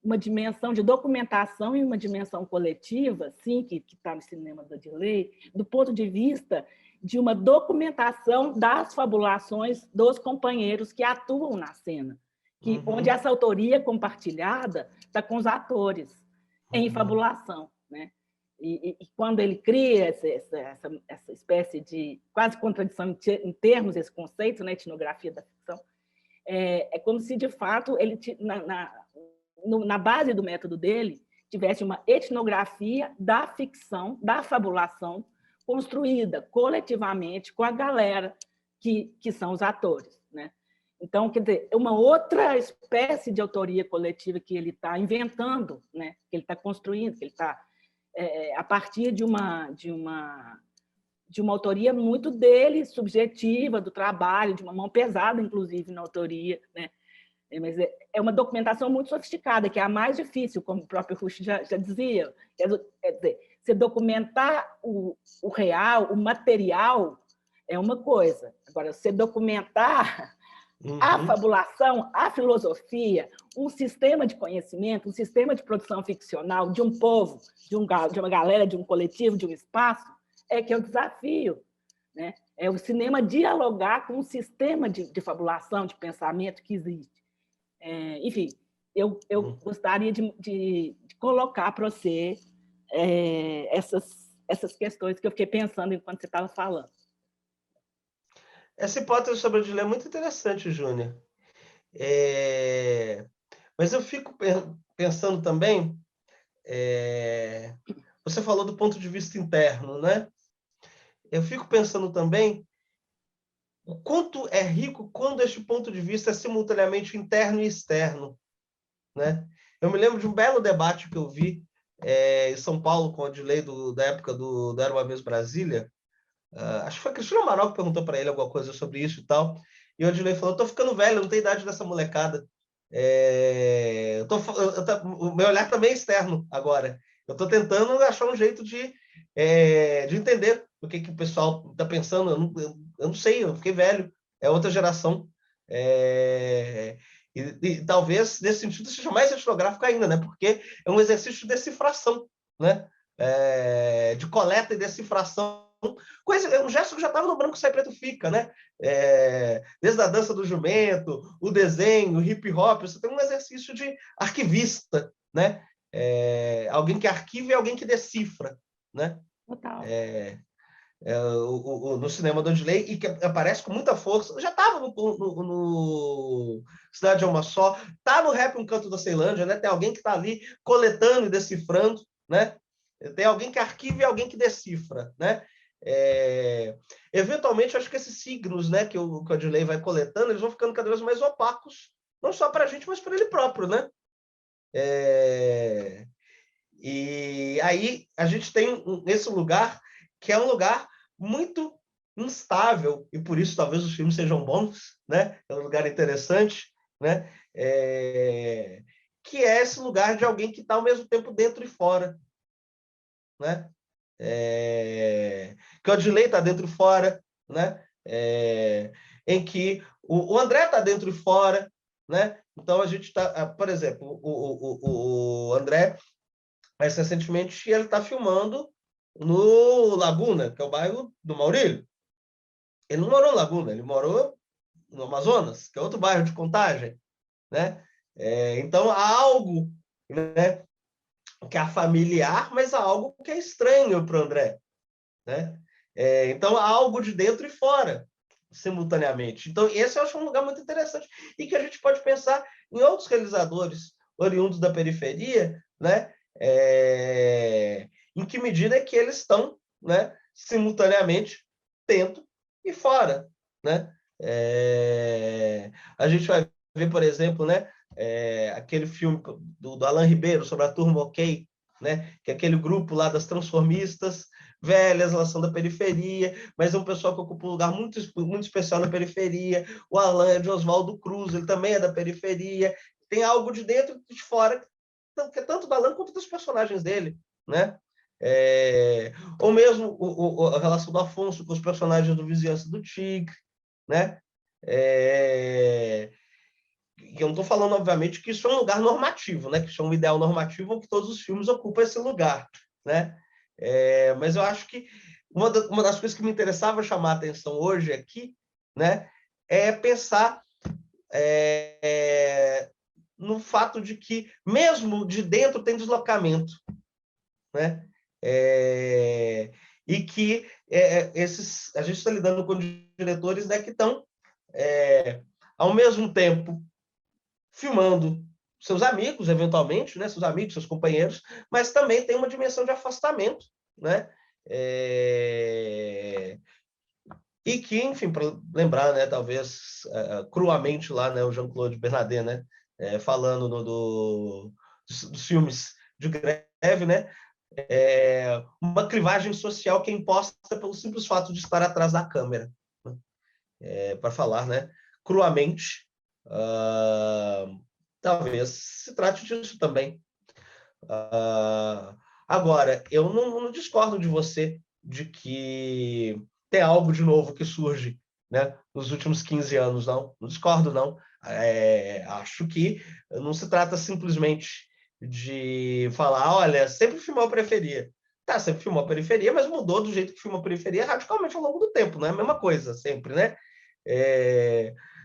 [SPEAKER 2] uma dimensão de documentação e uma dimensão coletiva, sim, que está no cinema do Adirley, do ponto de vista de uma documentação das fabulações dos companheiros que atuam na cena, onde essa autoria compartilhada está com os atores em fabulação, né? E quando ele cria essa espécie de quase contradição em termos, esse conceito, né, etnografia da ficção, é como se, de fato, ele na base do método dele tivesse uma etnografia da ficção, da fabulação, construída coletivamente com a galera que são os atores, né? Então, quer dizer, é uma outra espécie de autoria coletiva que ele está inventando, né? Que ele está construindo, que ele está a partir de uma autoria muito dele, subjetiva, do trabalho, de uma mão pesada, inclusive, na autoria, né? Mas é uma documentação muito sofisticada, que é a mais difícil, como o próprio Rush já dizia. Quer dizer, você documentar o real, o material, é uma coisa. Agora, você documentar a fabulação, a filosofia, um sistema de conhecimento, um sistema de produção ficcional de um povo, de uma galera, de um coletivo, de um espaço, que é o desafio, né? É o cinema dialogar com um sistema de fabulação, de pensamento que existe. Enfim, eu gostaria de colocar para você essas questões que eu fiquei pensando enquanto você estava falando.
[SPEAKER 5] Essa hipótese sobre o Adirley é muito interessante, Júnior. Mas eu fico pensando também, você falou do ponto de vista interno, né? Eu fico pensando também o quanto é rico quando este ponto de vista é simultaneamente interno e externo, né? Eu me lembro de um belo debate que eu vi em São Paulo com o Adirley da época do Era Uma Vez Brasília. Acho que foi a Cristina Amaral que perguntou para ele alguma coisa sobre isso e tal. E o Adirley falou: estou ficando velho, não tenho idade dessa molecada. O meu olhar também é externo agora. Eu estou tentando achar um jeito de entender o que o pessoal está pensando. Eu não sei, eu fiquei velho. É outra geração. E talvez, nesse sentido, seja mais etnográfico ainda, né? Porque é um exercício de decifração, né? De coleta e decifração. Um gesto que já estava no Branco Sai Preto Fica, né? Desde a dança do jumento, o desenho, o hip hop, você tem um exercício de arquivista, né? Alguém que arquiva e alguém que decifra, né?
[SPEAKER 2] Total.
[SPEAKER 5] No cinema do Adirley, e que aparece com muita força. Já estava no Cidade de Uma Só, está no Rap Um Canto da Ceilândia, né? Tem alguém que está ali coletando e decifrando, né? Tem alguém que arquiva e alguém que decifra, né? Eventualmente, acho que esses signos, né, que o Adirley vai coletando, eles vão ficando cada vez mais opacos, não só para a gente, mas para ele próprio, né? E aí a gente tem esse lugar que é um lugar muito instável, e por isso talvez os filmes sejam bons, né? É um lugar interessante, né? Que é esse lugar de alguém que está ao mesmo tempo dentro e fora, né? Que o Odilei está dentro e fora, né? Em que o André está dentro e fora, né? Então a gente está, por exemplo, o André, mais recentemente, ele está filmando no Laguna, que é o bairro do Maurílio. Ele não morou em Laguna, ele morou no Amazonas, que é outro bairro de Contagem, né? Então há algo, né, que é familiar, mas há algo que é estranho para o André, né? Então há algo de dentro e fora, simultaneamente. Então esse eu acho um lugar muito interessante e que a gente pode pensar em outros realizadores oriundos da periferia, né? Em que medida é que eles estão, né, simultaneamente dentro e fora, né? A gente vai ver, por exemplo, né, aquele filme do Alain Ribeiro sobre a Turma OK, né, que é aquele grupo lá das transformistas velhas, elas são da periferia, mas é um pessoal que ocupa um lugar muito, muito especial na periferia. O Alain é de Oswaldo Cruz, ele também é da periferia. Tem algo de dentro e de fora, que é tanto do Alain quanto dos personagens dele, né? Ou mesmo a relação do Afonso com os personagens do Vizinhança do Tigre, né? Eu não estou falando, obviamente, que isso é um lugar normativo, né? Que isso é um ideal normativo que todos os filmes ocupam esse lugar, né? Mas eu acho que uma das coisas que me interessava chamar a atenção hoje aqui, né, é pensar no fato de que, mesmo de dentro, tem deslocamento, né? E que a gente está lidando com diretores, né, que estão, ao mesmo tempo, filmando seus amigos, eventualmente, né, seus amigos, seus companheiros, mas também tem uma dimensão de afastamento, né? E que, enfim, para lembrar, né, talvez cruamente lá, né, o Jean-Claude Bernardet, né, falando dos filmes de greve, né, uma clivagem social que é imposta pelo simples fato de estar atrás da câmera, né? Para falar, né, cruamente, talvez se trate disso também. Agora, eu não discordo de você de que tem algo de novo que surge, né, nos últimos 15 anos, não. Não discordo, não. Acho que não se trata simplesmente de falar, olha, sempre filmou a periferia. Tá, sempre filmou a periferia, mas mudou do jeito que filmou a periferia radicalmente ao longo do tempo, não é a mesma coisa sempre, né?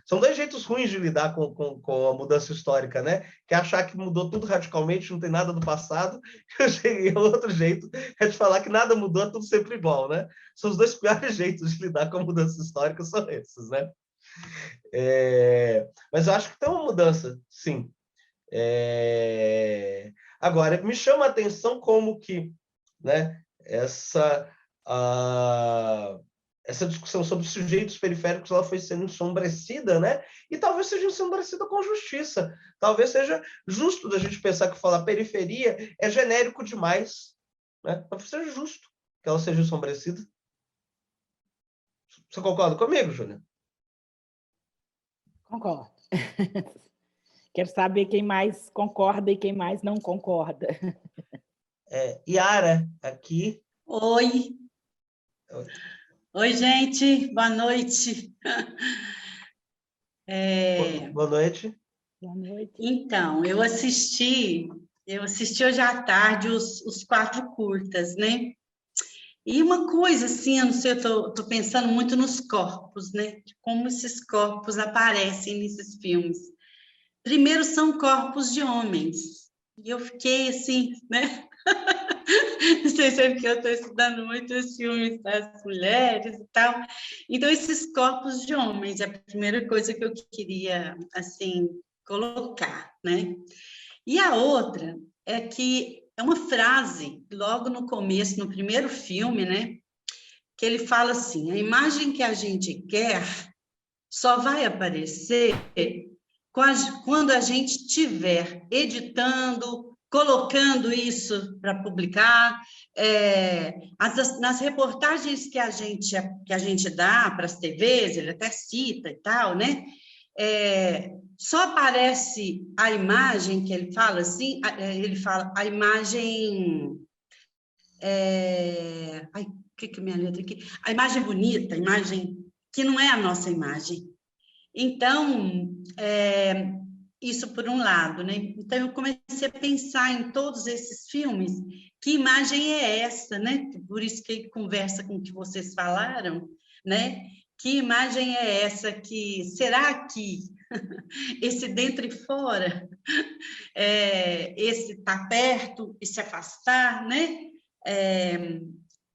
[SPEAKER 5] São dois jeitos ruins de lidar com a mudança histórica, né? Que é achar que mudou tudo radicalmente, não tem nada do passado, e o outro jeito é de falar que nada mudou, é tudo sempre igual, né? São os dois piores jeitos de lidar com a mudança histórica, são esses, né? Mas eu acho que tem uma mudança, sim. Agora, me chama a atenção como que, né, essa discussão sobre sujeitos periféricos ela foi sendo ensombrecida, né? E talvez seja ensombrecida com justiça. Talvez seja justo da gente pensar que falar periferia é genérico demais, né? Talvez seja justo que ela seja ensombrecida. Você concorda comigo, Júlia?
[SPEAKER 2] Concordo. Quero saber quem mais concorda e quem mais não concorda.
[SPEAKER 5] Yara, aqui.
[SPEAKER 6] Oi. Oi, gente. Boa noite.
[SPEAKER 5] Boa noite.
[SPEAKER 2] Boa noite.
[SPEAKER 6] Então, eu assisti hoje à tarde os 4 curtas, né? E uma coisa, assim, eu não sei, eu tô pensando muito nos corpos, né? De como esses corpos aparecem nesses filmes. Primeiro, são corpos de homens. E eu fiquei assim, né? Não sei se é porque eu estou estudando muito os filmes das mulheres e tal. Então, esses corpos de homens é a primeira coisa que eu queria, assim, colocar, né? E a outra é que é uma frase, logo no começo, no primeiro filme, né? Que ele fala assim, a imagem que a gente quer só vai aparecer quando a gente estiver editando, colocando isso para publicar. Nas reportagens que a gente dá para as TVs, ele até cita e tal, né? Só aparece a imagem que ele fala assim, ele fala a imagem... Ai, o que é minha letra aqui? A imagem bonita, a imagem que não é a nossa imagem. Então, isso por um lado, né? Então, eu comecei a pensar em todos esses filmes, que imagem é essa, né? Por isso que conversa com o que vocês falaram, né? Que imagem é essa que... Será que esse dentro e fora, esse estar perto e se afastar, né?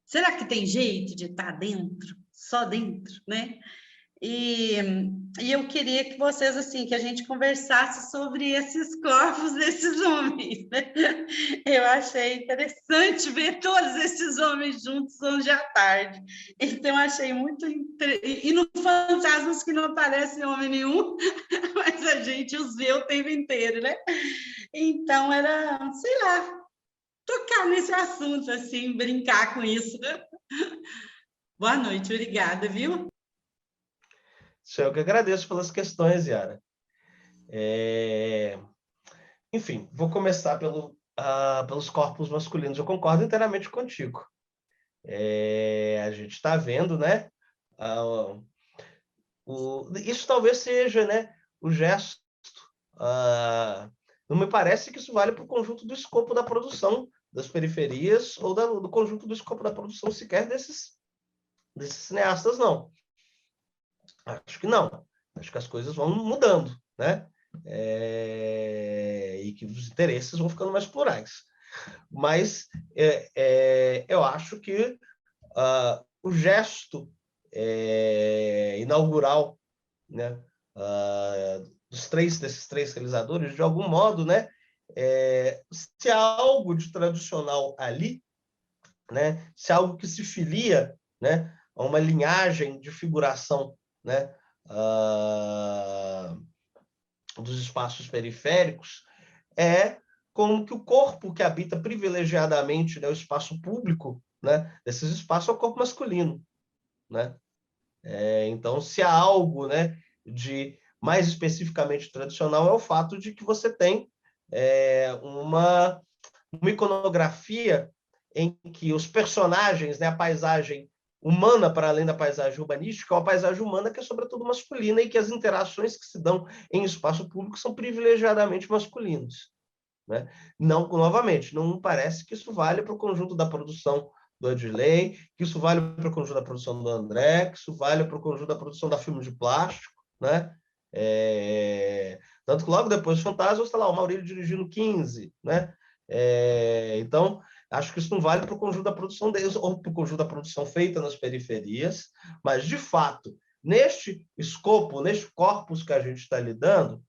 [SPEAKER 6] Será que tem jeito de estar dentro, só dentro, né? E eu queria que vocês, assim, que a gente conversasse sobre esses corpos desses homens, né? Eu achei interessante ver todos esses homens juntos hoje à tarde. Então, achei muito... E no Fantasmas que não aparece homem nenhum, mas a gente os vê o tempo inteiro, né? Então, era, sei lá, tocar nesse assunto, assim, brincar com isso. Boa noite, obrigada, viu?
[SPEAKER 5] Eu que agradeço pelas questões, Yara. Enfim, vou começar pelos corpos masculinos. Eu concordo inteiramente contigo. A gente está vendo, né? Isso talvez seja, né, o gesto. Não me parece que isso vale para o conjunto do escopo da produção das periferias ou do conjunto do escopo da produção sequer desses cineastas, não. Acho que não. Acho que as coisas vão mudando, né? E que os interesses vão ficando mais plurais. Mas eu acho que o gesto inaugural, né, desses três realizadores, de algum modo, né, se há algo de tradicional ali, né, se há algo que se filia, né, a uma linhagem de figuração, né, dos espaços periféricos, como que o corpo que habita privilegiadamente, né, o espaço público, né, desses espaços é o corpo masculino, né? Então, se há algo, né, de mais especificamente tradicional, é o fato de que você tem uma iconografia em que os personagens, né, a paisagem humana, para além da paisagem urbanística, é uma paisagem humana que é sobretudo masculina e que as interações que se dão em espaço público são privilegiadamente masculinos, né? Não, novamente, não parece que isso vale para o conjunto da produção do Edley, que isso vale para o conjunto da produção do André, que isso vale para o conjunto da produção da filme de plástico, né? Tanto que logo depois do Fantasma, está lá o Maurílio dirigindo 15, né? Então, acho que isso não vale para o conjunto da produção deles, ou para o conjunto da produção feita nas periferias, mas, de fato, neste escopo, neste corpus que a gente está lidando,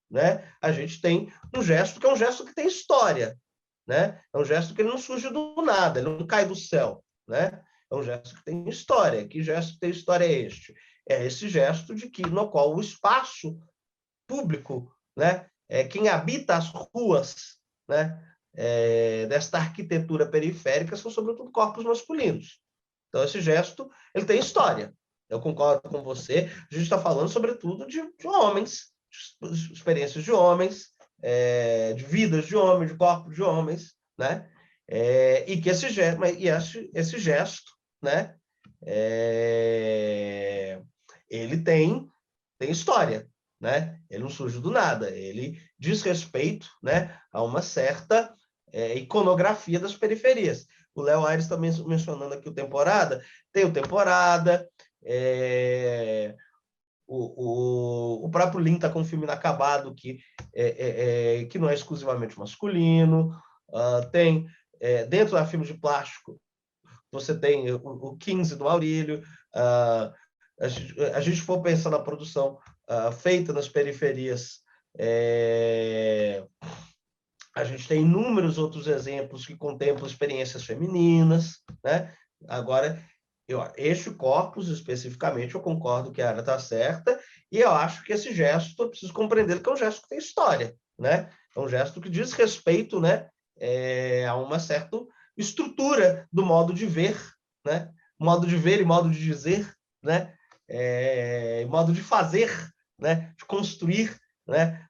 [SPEAKER 5] né, a gente tem um gesto que é um gesto que tem história, né? É um gesto que ele não surge do nada, ele não cai do céu, né? É um gesto que tem história. Que gesto que tem história é este? É esse gesto no qual o espaço público, né, quem habita as ruas, né, desta arquitetura periférica são, sobretudo, corpos masculinos. Então, esse gesto ele tem história. Eu concordo com você. A gente está falando, sobretudo, de homens, de experiências de homens, de vidas de homens, de corpos de homens, né? E que esse gesto, né, ele tem história, né? Ele não surge do nada, ele diz respeito, né, a uma certa iconografia das periferias. O Léo Aires também mencionando aqui o Temporada, tem o Temporada, o próprio Lin está com um filme inacabado que não é exclusivamente masculino, tem, dentro da filme de plástico, você tem o 15 do Maurílio, a gente for pensar na produção feita nas periferias, a gente tem inúmeros outros exemplos que contemplam experiências femininas, né? Agora, este corpus, especificamente, eu concordo que a Ara está certa, e eu acho que esse gesto, eu preciso compreender que é um gesto que tem história, né? É um gesto que diz respeito, né, há uma certa estrutura do modo de ver, né? Modo de ver e modo de dizer, né? Modo de fazer, né? De construir, né?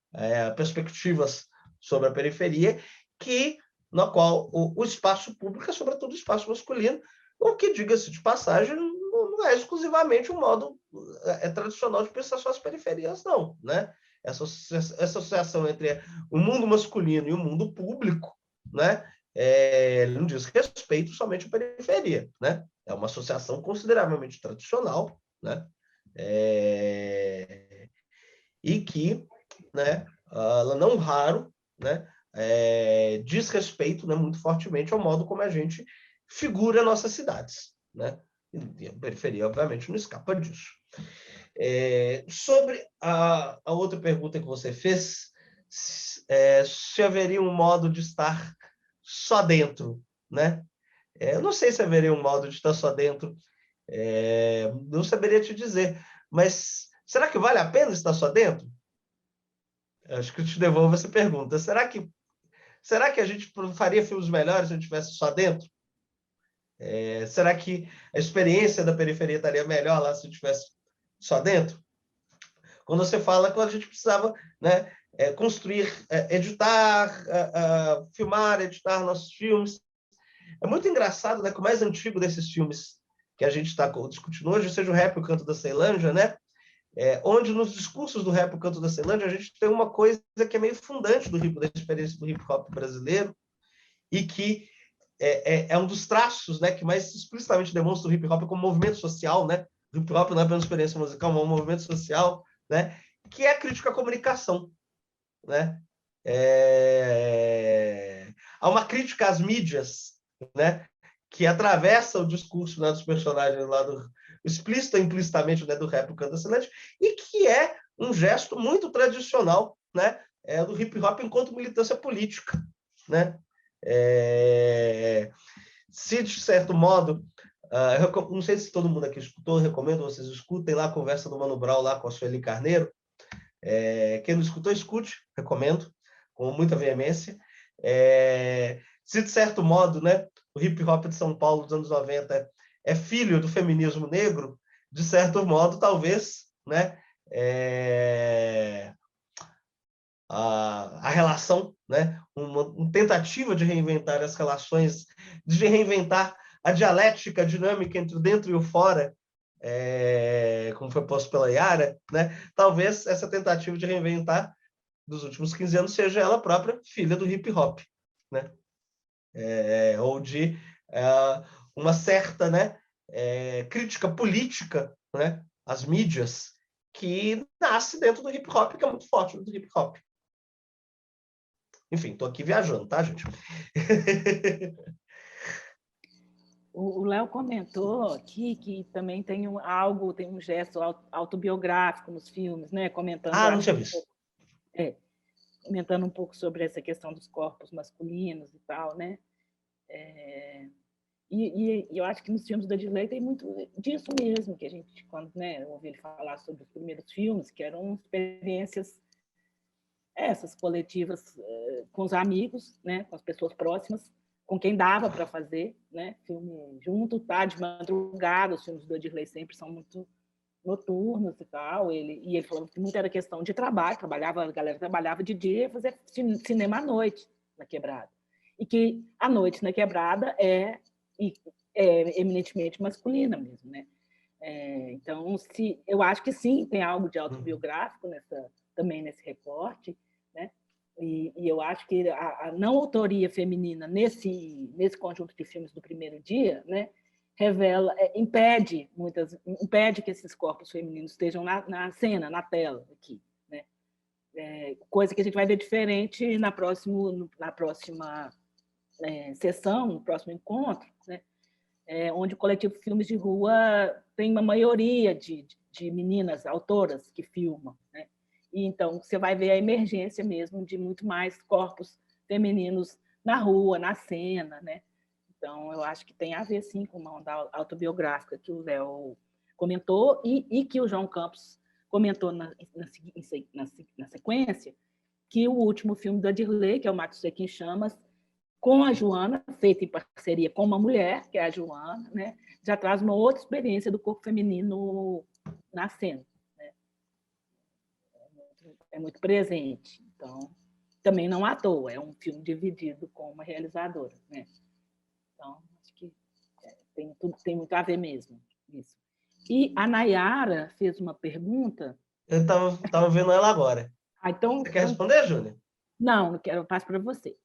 [SPEAKER 5] Perspectivas sobre a periferia, na qual o espaço público é, sobretudo, o espaço masculino, o que, diga-se de passagem, não é exclusivamente um modo tradicional de pensar só as periferias, não, né? Essa associação entre o mundo masculino e o mundo público, né? Não diz respeito somente à periferia, né? É uma associação consideravelmente tradicional, né? E que, né, ela não raro, né, diz respeito, né, muito fortemente ao modo como a gente figura nossas cidades, né? E a periferia, obviamente, não escapa disso. Sobre a outra pergunta que você fez, se haveria um modo de estar só dentro, né? Eu não sei se haveria um modo de estar só dentro, não saberia te dizer, mas será que vale a pena estar só dentro? Acho que eu te devolvo essa pergunta. Será que a gente faria filmes melhores se a gente estivesse só dentro? Será que a experiência da periferia estaria melhor lá se a gente estivesse só dentro? Quando você fala que a gente precisava, né, construir, editar, filmar, editar nossos filmes. É muito engraçado, né, que o mais antigo desses filmes que a gente está discutindo hoje seja o Rap, o Canto da Ceilândia, né? Onde nos discursos do Rap, o Canto da Ceilândia, a gente tem uma coisa que é meio fundante da experiência do hip-hop brasileiro e que é um dos traços, né, que mais explicitamente demonstra o hip-hop como movimento social, né? O hip-hop não é apenas experiência musical, mas um movimento social, né? Que é a crítica à comunicação, né? Há uma crítica às mídias, né? Que atravessa o discurso, né, dos personagens lá explícita e implicitamente, né, do Rap, o Canto da Ceilândia, e que é um gesto muito tradicional, né, do hip-hop enquanto militância política, né? Se, de certo modo, não sei se todo mundo aqui escutou, recomendo vocês escutem lá a conversa do Mano Brown lá com a Sueli Carneiro. Quem não escutou, escute, recomendo, com muita veemência. Se, de certo modo, né, o hip-hop de São Paulo dos anos 90 é filho do feminismo negro, de certo modo, talvez, né, a relação, né, uma tentativa de reinventar as relações, de reinventar a dialética, a dinâmica entre o dentro e o fora, como foi posto pela Yara, né, talvez essa tentativa de reinventar dos últimos 15 anos seja ela própria filha do hip-hop, né? Ou de uma certa, né, crítica política, né, às mídias, que nasce dentro do hip-hop, que é muito forte do hip-hop. Enfim, estou aqui viajando, tá, gente?
[SPEAKER 2] O Léo comentou aqui que também tem um gesto autobiográfico nos filmes, né? Comentando,
[SPEAKER 5] não tinha visto.
[SPEAKER 2] Comentando um pouco sobre essa questão dos corpos masculinos e tal, né? E eu acho que nos filmes da Dirley tem muito disso mesmo, que a gente, quando, né, ouviu ele falar sobre os primeiros filmes, que eram experiências essas coletivas com os amigos, né, com as pessoas próximas, com quem dava para fazer, né, filme junto, tá, de madrugada. Os filmes do Dirley sempre são muito noturnos e tal. Ele falou que muito era questão de trabalho, a galera trabalhava de dia e fazia cinema à noite na Quebrada. E que a noite na Quebrada é eminentemente masculina mesmo, né? Então, eu acho que sim, tem algo de autobiográfico também nesse recorte, né? E eu acho que a não autoria feminina nesse conjunto de filmes do primeiro dia, né, impede que esses corpos femininos estejam na cena, na tela aqui, né? Coisa que a gente vai ver diferente na próxima sessão, no próximo encontro, né? Onde o coletivo Filmes de Rua tem uma maioria de meninas autoras que filmam, né? E então você vai ver a emergência mesmo de muito mais corpos femininos na rua, na cena, né? Então eu acho que tem a ver sim com uma onda autobiográfica que o Léo comentou e que o João Campos comentou na sequência, que o último filme da Dirley, que é o Mato Seco em Chamas, com a Joana, feita em parceria com uma mulher, que é a Joana, né? Já traz uma outra experiência do corpo feminino na cena, né? É muito presente. Então, também não à toa, é um filme dividido com uma realizadora, né? Então, acho que tem muito a ver mesmo isso. E a Nayara fez uma pergunta.
[SPEAKER 5] Eu estava vendo ela agora.
[SPEAKER 2] Então,
[SPEAKER 5] você quer responder, Júlia?
[SPEAKER 2] Não quero, eu passo para você.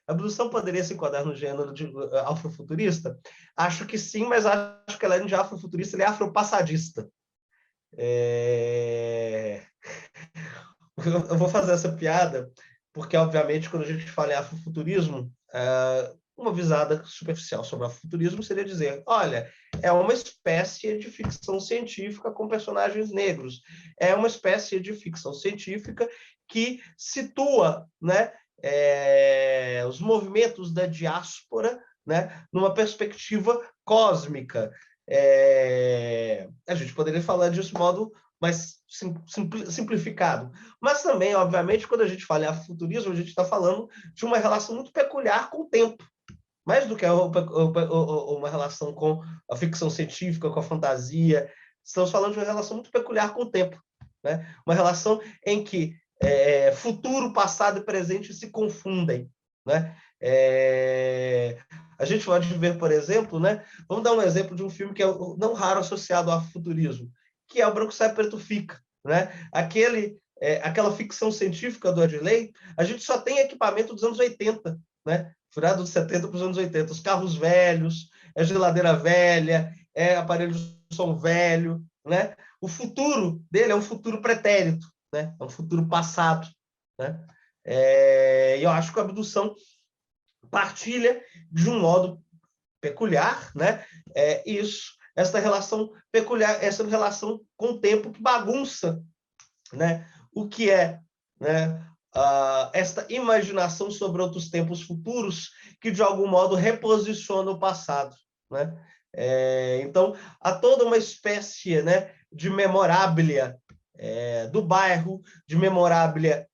[SPEAKER 5] A abdução poderia se enquadrar no gênero de afrofuturista? Acho que sim, mas acho que além de afrofuturista, ele é afropassadista. Eu vou fazer essa piada, porque, obviamente, quando a gente fala em afrofuturismo, uma visada superficial sobre o afrofuturismo seria dizer, olha, é uma espécie de ficção científica com personagens negros. É uma espécie de ficção científica que situa, né, os movimentos da diáspora, né, numa perspectiva cósmica. A gente poderia falar disso de modo mais simplificado. Mas também, obviamente, quando a gente fala em afrofuturismo, a gente está falando de uma relação muito peculiar com o tempo. Mais do que uma relação com a ficção científica, com a fantasia. Estamos falando de uma relação muito peculiar com o tempo, né? Uma relação em que futuro, passado e presente se confundem, né? A gente pode ver, por exemplo, né? Vamos dar um exemplo de um filme que é não raro associado ao futurismo, que é o Branco Sai, Preto Fica, né? Aquela ficção científica do Odilei, a gente só tem equipamento dos anos 80, né? Virado dos 70 para os anos 80, os carros velhos, geladeira velha, aparelho de som velho, né? O futuro dele é um futuro pretérito, né? É um futuro passado, né? E eu acho que a abdução partilha de um modo peculiar, né? Essa relação peculiar, essa relação com o tempo que bagunça, né? O que é, né? Esta imaginação sobre outros tempos futuros que, de algum modo, reposiciona o passado, né? Então, há toda uma espécie, né, de memoráblia do bairro, de memoráblia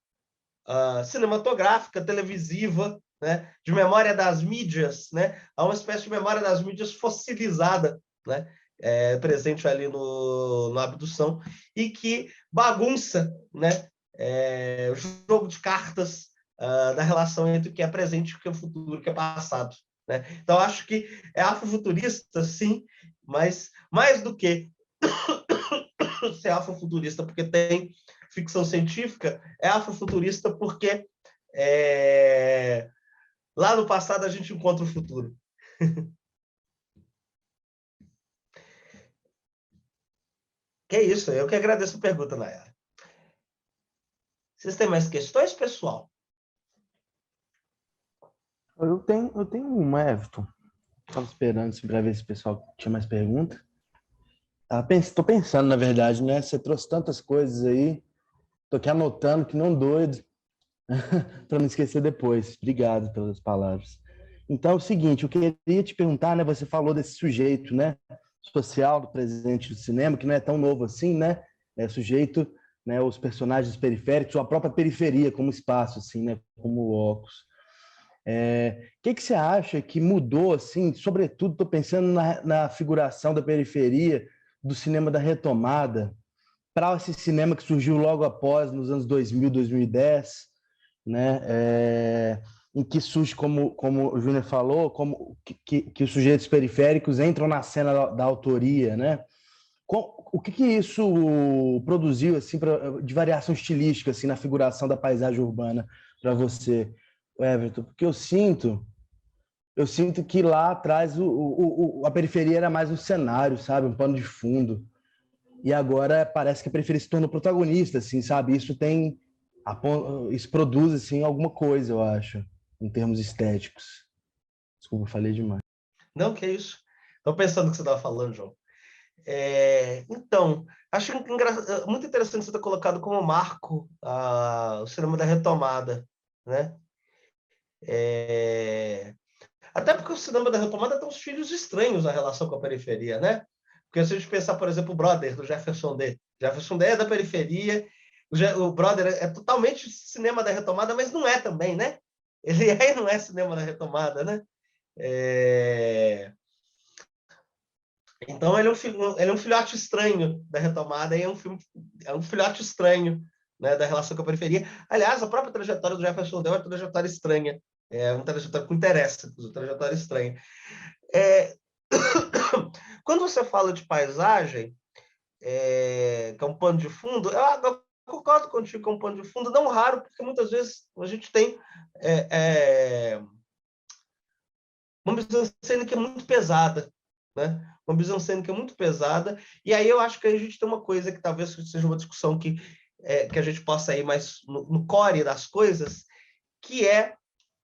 [SPEAKER 5] cinematográfica, televisiva, né, de memória das mídias, né? Há uma espécie de memória das mídias fossilizada, né? Presente ali no abdução, e que bagunça, né? O jogo de cartas da relação entre o que é presente, o que é futuro, o que é passado, né? Então, acho que é afrofuturista, sim, mas mais do que ser afrofuturista porque tem ficção científica, é afrofuturista porque lá no passado a gente encontra o futuro. Que é isso, eu que agradeço a pergunta, Nayara. Vocês têm mais questões, pessoal?
[SPEAKER 7] Eu tenho uma, Everton. Estava esperando para ver se o pessoal tinha mais perguntas. Estou pensando, na verdade, né? Você trouxe tantas coisas aí. Estou aqui anotando, que não doido, para não esquecer depois. Obrigado pelas palavras. Então, é o seguinte, eu queria te perguntar, né? Você falou desse sujeito, né? Social do presente do cinema, que não é tão novo assim, né? É sujeito, né? Os personagens periféricos, ou a própria periferia como espaço, assim, né? Como óculos. Que você acha que mudou, assim? Sobretudo, estou pensando na figuração da periferia do cinema da retomada, para esse cinema que surgiu logo após, nos anos 2000, 2010, né? Em que surge, como o Júnior falou, como que os sujeitos periféricos entram na cena da autoria, né? O que isso produziu, assim, de variação estilística, assim, na figuração da paisagem urbana para você, Everton? Porque eu sinto que lá atrás a periferia era mais um cenário, sabe? Um pano de fundo. E agora parece que a periferia se tornou protagonista, assim, sabe? Isso produz, assim, alguma coisa, eu acho, em termos estéticos. Desculpa, falei demais.
[SPEAKER 5] Não, que é isso. Estou pensando no que você estava falando, João. Então, acho muito interessante você ter colocado como marco o cinema da retomada, né? Até porque o cinema da retomada tem uns filhos estranhos na relação com a periferia, né? Porque se a gente pensar, por exemplo, o Brother, do Jefferson D. Jefferson D é da periferia, o Brother é totalmente cinema da retomada, mas não é também, né? Ele aí não é cinema da retomada, né? Então, ele é um filhote estranho da retomada, e é um filhote estranho, né, da relação com a periferia. Aliás, a própria trajetória do Jefferson Dahl é uma trajetória estranha, é uma trajetória que interessa, uma trajetória estranha. Quando você fala de paisagem, que é um pano de fundo, eu concordo contigo que é um pano de fundo, não raro, porque muitas vezes a gente tem uma mise-en-scène que é muito pesada, né? Uma mise-en-scène que é muito pesada, e aí eu acho que a gente tem uma coisa que talvez seja uma discussão que a gente possa ir mais no core das coisas, que é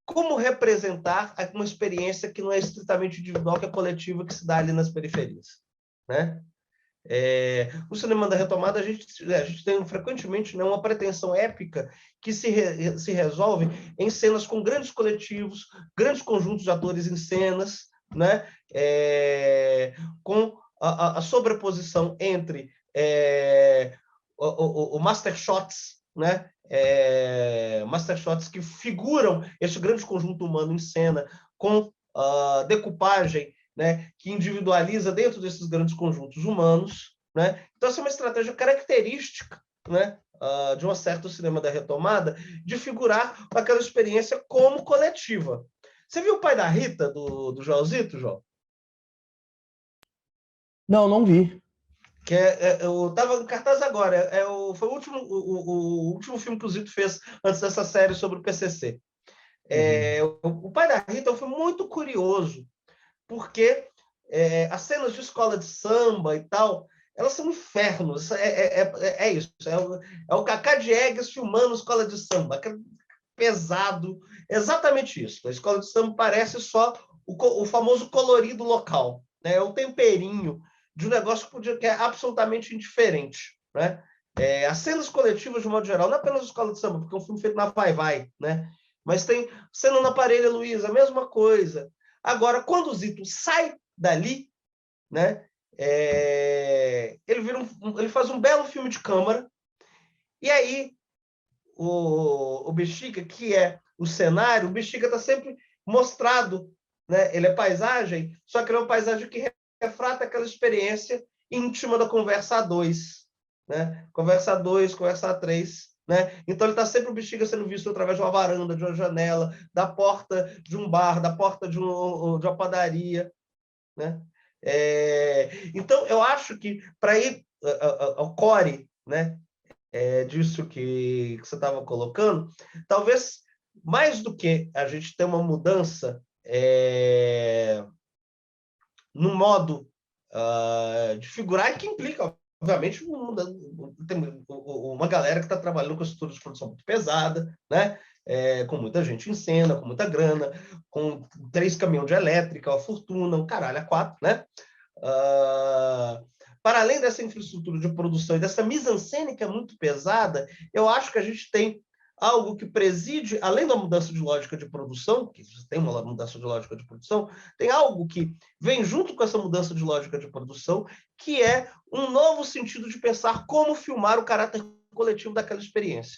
[SPEAKER 5] como representar uma experiência que não é estritamente individual, que é coletiva, que se dá ali nas periferias, né? O cinema da retomada, a gente tem frequentemente, né, uma pretensão épica que se resolve em cenas com grandes coletivos, grandes conjuntos de atores em cenas, né, com a sobreposição entre o master shots, né, master shots que figuram esse grande conjunto humano em cena, com decupagem, né, que individualiza dentro desses grandes conjuntos humanos, né? Então, essa é uma estratégia característica, né, de um certo cinema da retomada, de figurar aquela experiência como coletiva. Você viu o Pai da Rita, do Joãozito, João?
[SPEAKER 7] Não, não vi.
[SPEAKER 5] Que eu estava em cartaz agora. Foi o último filme que o Zito fez antes dessa série sobre o PCC. O Pai da Rita é um filme muito curioso, porque as cenas de escola de samba e tal, elas são infernos. É isso. É o Cacá Diegues filmando escola de samba. Pesado. Exatamente isso. A escola de samba parece só o famoso colorido local. Né? É o temperinho de um negócio que é absolutamente indiferente. Né? As cenas coletivas, de modo geral, não é apenas escola de samba, porque é um filme feito na vai-vai, né? Mas tem cena na Parelha Luísa, a mesma coisa. Agora, quando o Zito sai dali, né, ele faz um belo filme de câmara, e aí o Bexiga, que é o cenário, o Bexiga está sempre mostrado, né? Ele é paisagem, só que ele é uma paisagem que refrata aquela experiência íntima da conversa a dois, né? Conversa a dois, conversa a três, né? Então ele está sempre o Bexiga sendo visto através de uma varanda, de uma janela, da porta de um bar, da porta de uma padaria, né? Então eu acho que para ir ao core, né, disso que você estava colocando, talvez mais do que a gente ter uma mudança no modo de figurar, que implica, obviamente, uma galera que está trabalhando com estrutura de produção muito pesada, né? Com muita gente em cena, com muita grana, com 3 caminhões de elétrica, uma fortuna, um caralho a 4, né? Para além dessa infraestrutura de produção e dessa mise-en-scène que é muito pesada, eu acho que a gente tem algo que preside, além da mudança de lógica de produção, que tem uma mudança de lógica de produção, tem algo que vem junto com essa mudança de lógica de produção, que é um novo sentido de pensar como filmar o caráter coletivo daquela experiência.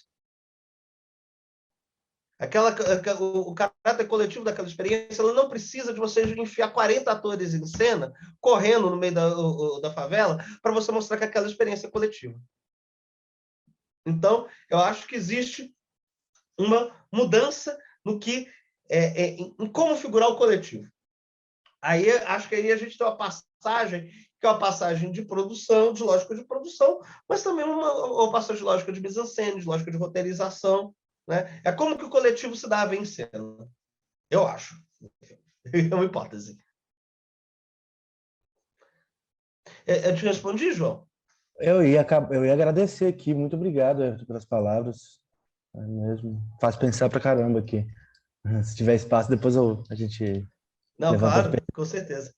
[SPEAKER 5] O caráter coletivo daquela experiência, ela não precisa de você enfiar 40 atores em cena, correndo no meio da favela, para você mostrar que aquela experiência é coletiva. Então, eu acho que existe uma mudança no que em como figurar o coletivo. Aí, acho que aí a gente tem uma passagem, que é uma passagem de produção, de lógica de produção, mas também uma passagem de lógica de mise-en-scène, de lógica de roteirização, né? É como que o coletivo se dá em cena. Eu acho. É uma hipótese. Eu te respondi, João?
[SPEAKER 7] Eu ia agradecer aqui. Muito obrigado pelas palavras. É mesmo. Faz pensar pra caramba aqui. Se tiver espaço, depois a gente
[SPEAKER 5] Não,
[SPEAKER 7] levanta.
[SPEAKER 5] claro, com certeza.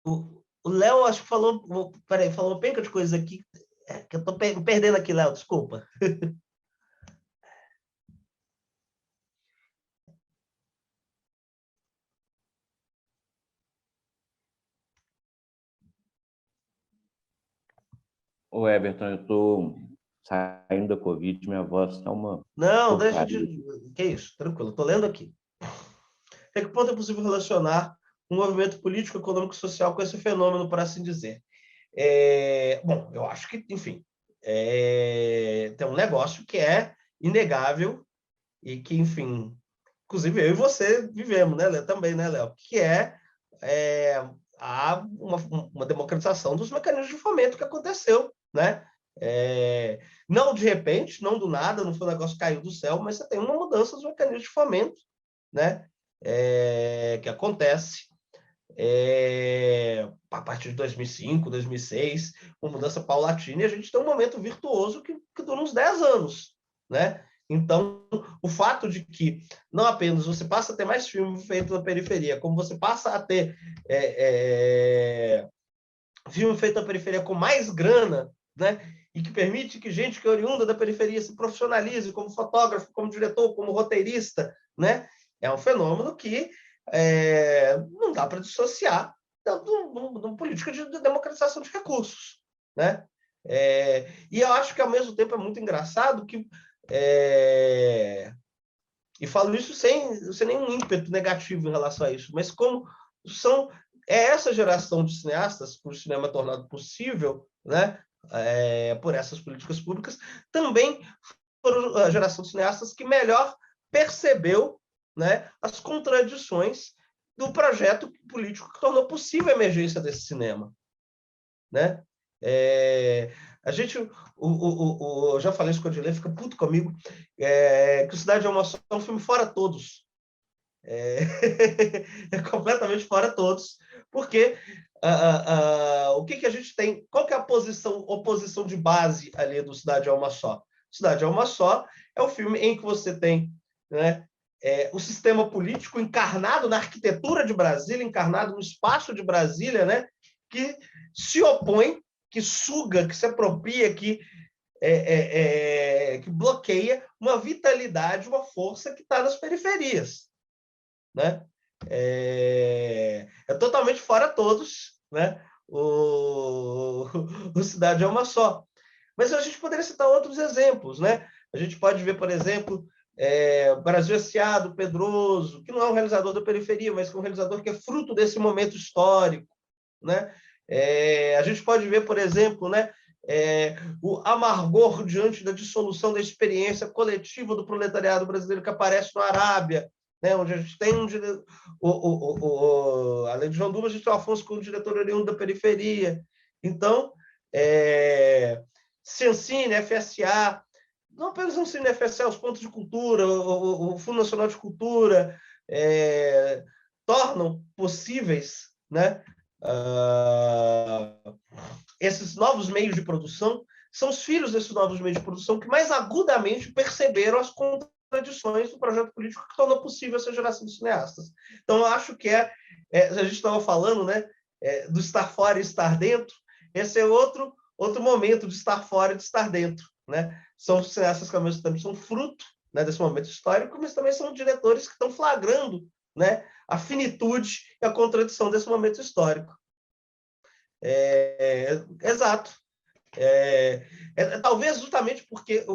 [SPEAKER 5] O Léo, acho que falou... Peraí, falou uma penca de coisa aqui, que eu tô perdendo aqui, Léo, desculpa.
[SPEAKER 8] Ô, Everton, eu estou saindo da Covid, minha voz está uma...
[SPEAKER 5] Não, deixa de... Que isso, tranquilo, estou lendo aqui. Até que ponto é possível relacionar um movimento político, econômico e social com esse fenômeno, por assim dizer? Bom, eu acho que, enfim, tem um negócio que é inegável e que, enfim, inclusive eu e você vivemos, né, Léo? Também, né, Léo? Que há uma democratização dos mecanismos de fomento que aconteceu, né? Não de repente, não do nada, não foi um negócio que caiu do céu, mas você tem uma mudança dos mecanismos de fomento, né? Que acontece a partir de 2005, 2006, uma mudança paulatina, e a gente tem um momento virtuoso que dura uns 10 anos, né? Então, o fato de que não apenas você passa a ter mais filme feito na periferia, como você passa a ter filme feito na periferia com mais grana, né? E que permite que gente que é oriunda da periferia se profissionalize como fotógrafo, como diretor, como roteirista, né? É um fenômeno que não dá para dissociar de uma política de democratização de recursos, né? E eu acho que, ao mesmo tempo, é muito engraçado que... e falo isso sem nenhum ímpeto negativo em relação a isso, mas como essa geração de cineastas, por o cinema tornado possível, né, por essas políticas públicas, também foram a geração de cineastas que melhor percebeu, né, as contradições do projeto político que tornou possível a emergência desse cinema, né? Eu já falei isso com o Odilei, fica puto comigo, que o Cidade é uma Só é um filme fora todos. É completamente fora todos, porque o que a gente tem? Qual que é a oposição de base ali do Cidade é uma Só? Cidade é uma Só é o filme em que você tem, né, o sistema político encarnado na arquitetura de Brasília, encarnado no espaço de Brasília, né, que se opõe, que suga, que se apropria, que bloqueia uma vitalidade, uma força que está nas periferias, né? É totalmente fora todos, né? O Cidade é uma Só. Mas a gente poderia citar outros exemplos, né? A gente pode ver, por exemplo, Brasil S.A., do Pedroso, que não é um realizador da periferia, mas que é um realizador que é fruto desse momento histórico, né? A gente pode ver, por exemplo, né, o amargor diante da dissolução da experiência coletiva do proletariado brasileiro que aparece no Arábia, né, onde a gente tem além de João Dumas, a gente tem o Afonso como diretor oriundo da periferia. Então, Ciancine, FSA, não apenas o Cine FSA, os pontos de cultura, o Fundo Nacional de Cultura, tornam possíveis, né, esses novos meios de produção. São os filhos desses novos meios de produção que mais agudamente perceberam as contradições do projeto político que tornou possível essa geração de cineastas. Então, eu acho que a gente estava falando, né, do estar fora e estar dentro. Esse é outro momento de estar fora e de estar dentro, né? São cineastas que, ao mesmo tempo, são fruto, né, desse momento histórico, mas também são diretores que estão flagrando, né, a finitude e a contradição desse momento histórico. Exato. Talvez justamente porque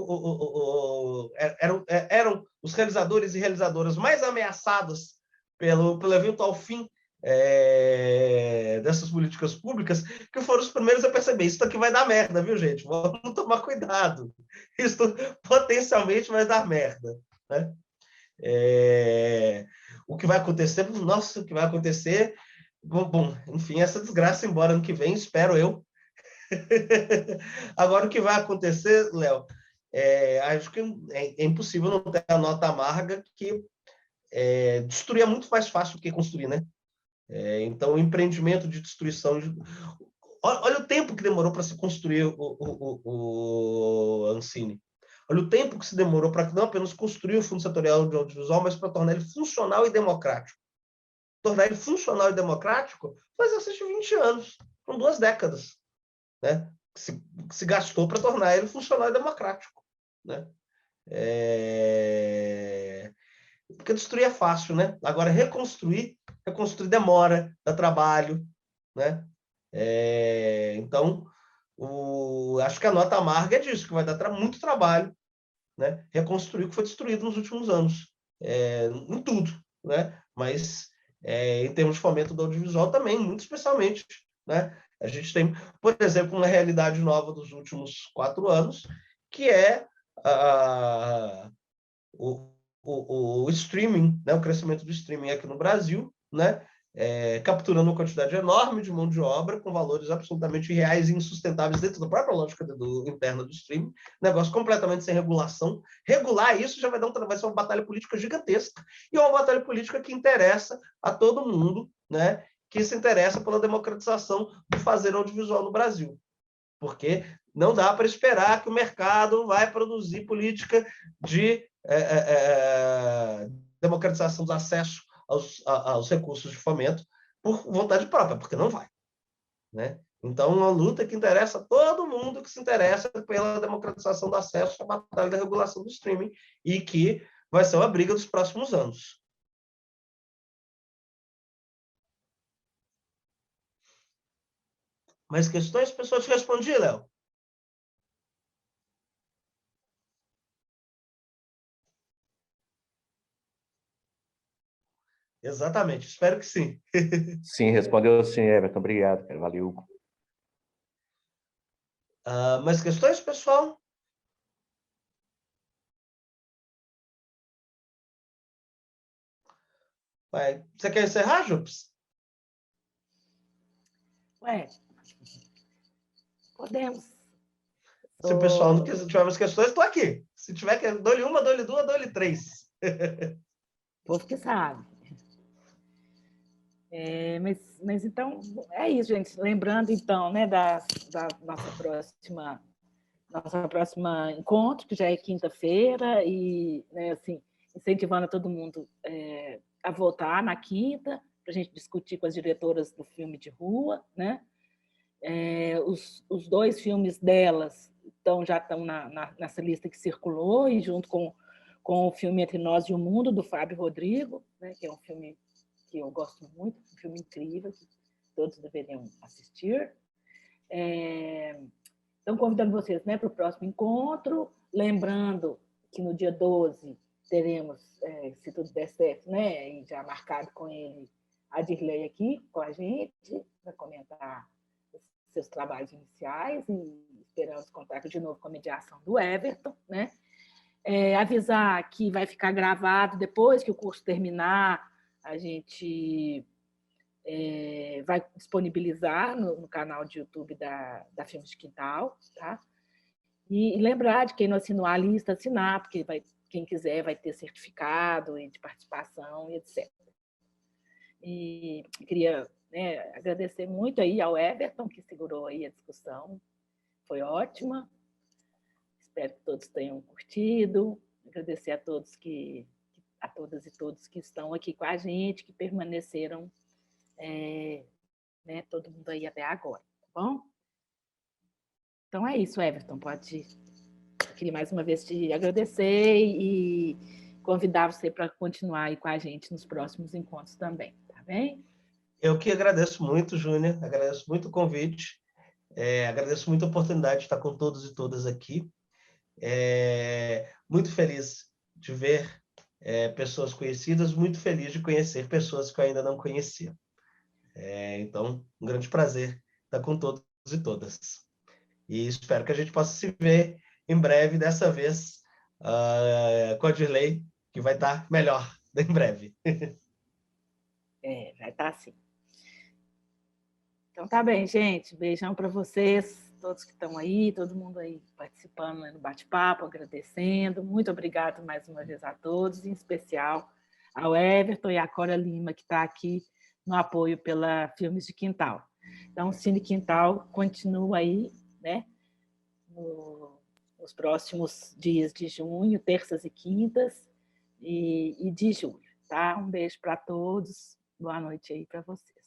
[SPEAKER 5] eram os realizadores e realizadoras mais ameaçados pelo eventual fim dessas políticas públicas, que foram os primeiros a perceber: isso aqui vai dar merda, viu, gente? Vamos tomar cuidado. Isso potencialmente vai dar merda, né? O que vai acontecer? Nossa, o que vai acontecer? Bom, enfim, essa desgraça embora ano que vem, espero eu. Agora, o que vai acontecer, Léo? Acho que é impossível não ter a nota amarga que destruir é muito mais fácil do que construir, né? Então, o empreendimento de destruição... Olha o tempo que demorou para se construir o Ancine. Olha o tempo que se demorou para não apenas construir o Fundo Setorial de Audiovisual, mas para tornar ele funcional e democrático. Tornar ele funcional e democrático faz cerca de 20 anos, com 2 décadas, né? Que se gastou para tornar ele funcional e democrático, né? Porque destruir é fácil, né? Agora, reconstruir demora, dá trabalho, né? Então, acho que a nota amarga é disso, que vai dar muito trabalho, né? Reconstruir o que foi destruído nos últimos anos, em tudo, né? Mas em termos de fomento do audiovisual também, muito especialmente, né? A gente tem, por exemplo, uma realidade nova dos últimos 4 anos, que é o streaming, né? O crescimento do streaming aqui no Brasil, né? Capturando uma quantidade enorme de mão de obra com valores absolutamente irreais e insustentáveis dentro da própria lógica interna do streaming, negócio completamente sem regulação. Regular isso já vai ser uma batalha política gigantesca, e é uma batalha política que interessa a todo mundo, né? Que se interessa pela democratização do fazer audiovisual no Brasil. Porque não dá para esperar que o mercado vai produzir política de democratização do acesso aos recursos de fomento por vontade própria, porque não vai, né? Então, uma luta que interessa a todo mundo que se interessa pela democratização do acesso à batalha da regulação do streaming, e que vai ser uma briga dos próximos anos. Mais questões, pessoal? Te respondi, Léo? Exatamente, espero que sim.
[SPEAKER 8] Sim, respondeu sim, Everton. Obrigado, cara. Valeu.
[SPEAKER 5] Mais questões, pessoal? Você quer encerrar, Jups?
[SPEAKER 2] Podemos.
[SPEAKER 5] Se o pessoal não tiver mais questões, estou aqui. Se tiver, dou-lhe uma, dou-lhe duas, dou-lhe 3.
[SPEAKER 2] O povo que sabe. Mas então, é isso, gente. Lembrando, então, né, da nossa próxima encontro, que já é quinta-feira, e, né, assim, incentivando todo mundo a voltar na quinta, para a gente discutir com as diretoras do filme de rua, né? Os 2 filmes delas já estão nessa lista que circulou, e junto com o filme Entre Nós e o Mundo, do Fábio Rodrigo, né, que é um filme que eu gosto muito, um filme incrível, que todos deveriam assistir. Então, convidando vocês, né, para o próximo encontro, lembrando que no dia 12 teremos, se tudo der certo, né, e já marcado com ele, a Dirley aqui com a gente, para comentar seus trabalhos iniciais, e esperamos contar de novo com a mediação do Everton, né? Avisar que vai ficar gravado depois que o curso terminar, a gente vai disponibilizar no canal de YouTube da Filmes de Quintal, tá? E lembrar de quem não assinou a lista, assinar, porque quem quiser vai ter certificado de participação e etc. E queria, né, agradecer muito aí ao Everton, que segurou aí a discussão, foi ótima. Espero que todos tenham curtido. Agradecer a todas e todos que estão aqui com a gente, que permaneceram, né, todo mundo aí até agora, tá bom? Então é isso, Everton. Eu queria mais uma vez te agradecer e convidar você para continuar aí com a gente nos próximos encontros também, tá bem?
[SPEAKER 5] Eu que agradeço muito, Júnior, agradeço muito o convite, agradeço muito a oportunidade de estar com todos e todas aqui. Muito feliz de ver pessoas conhecidas, muito feliz de conhecer pessoas que eu ainda não conhecia. Então, um grande prazer estar com todos e todas. E espero que a gente possa se ver em breve, dessa vez com a Dirley, que vai estar melhor em breve.
[SPEAKER 2] Vai estar sim. Então tá bem, gente. Beijão para vocês, todos que estão aí, todo mundo aí participando, né, no bate-papo, agradecendo. Muito obrigado mais uma vez a todos, em especial ao Everton e à Cora Lima, que está aqui no apoio pela Filmes de Quintal. Então, o Cine Quintal continua aí, né, nos próximos dias de junho, terças e quintas, e de julho. Tá? Um beijo para todos. Boa noite aí para vocês.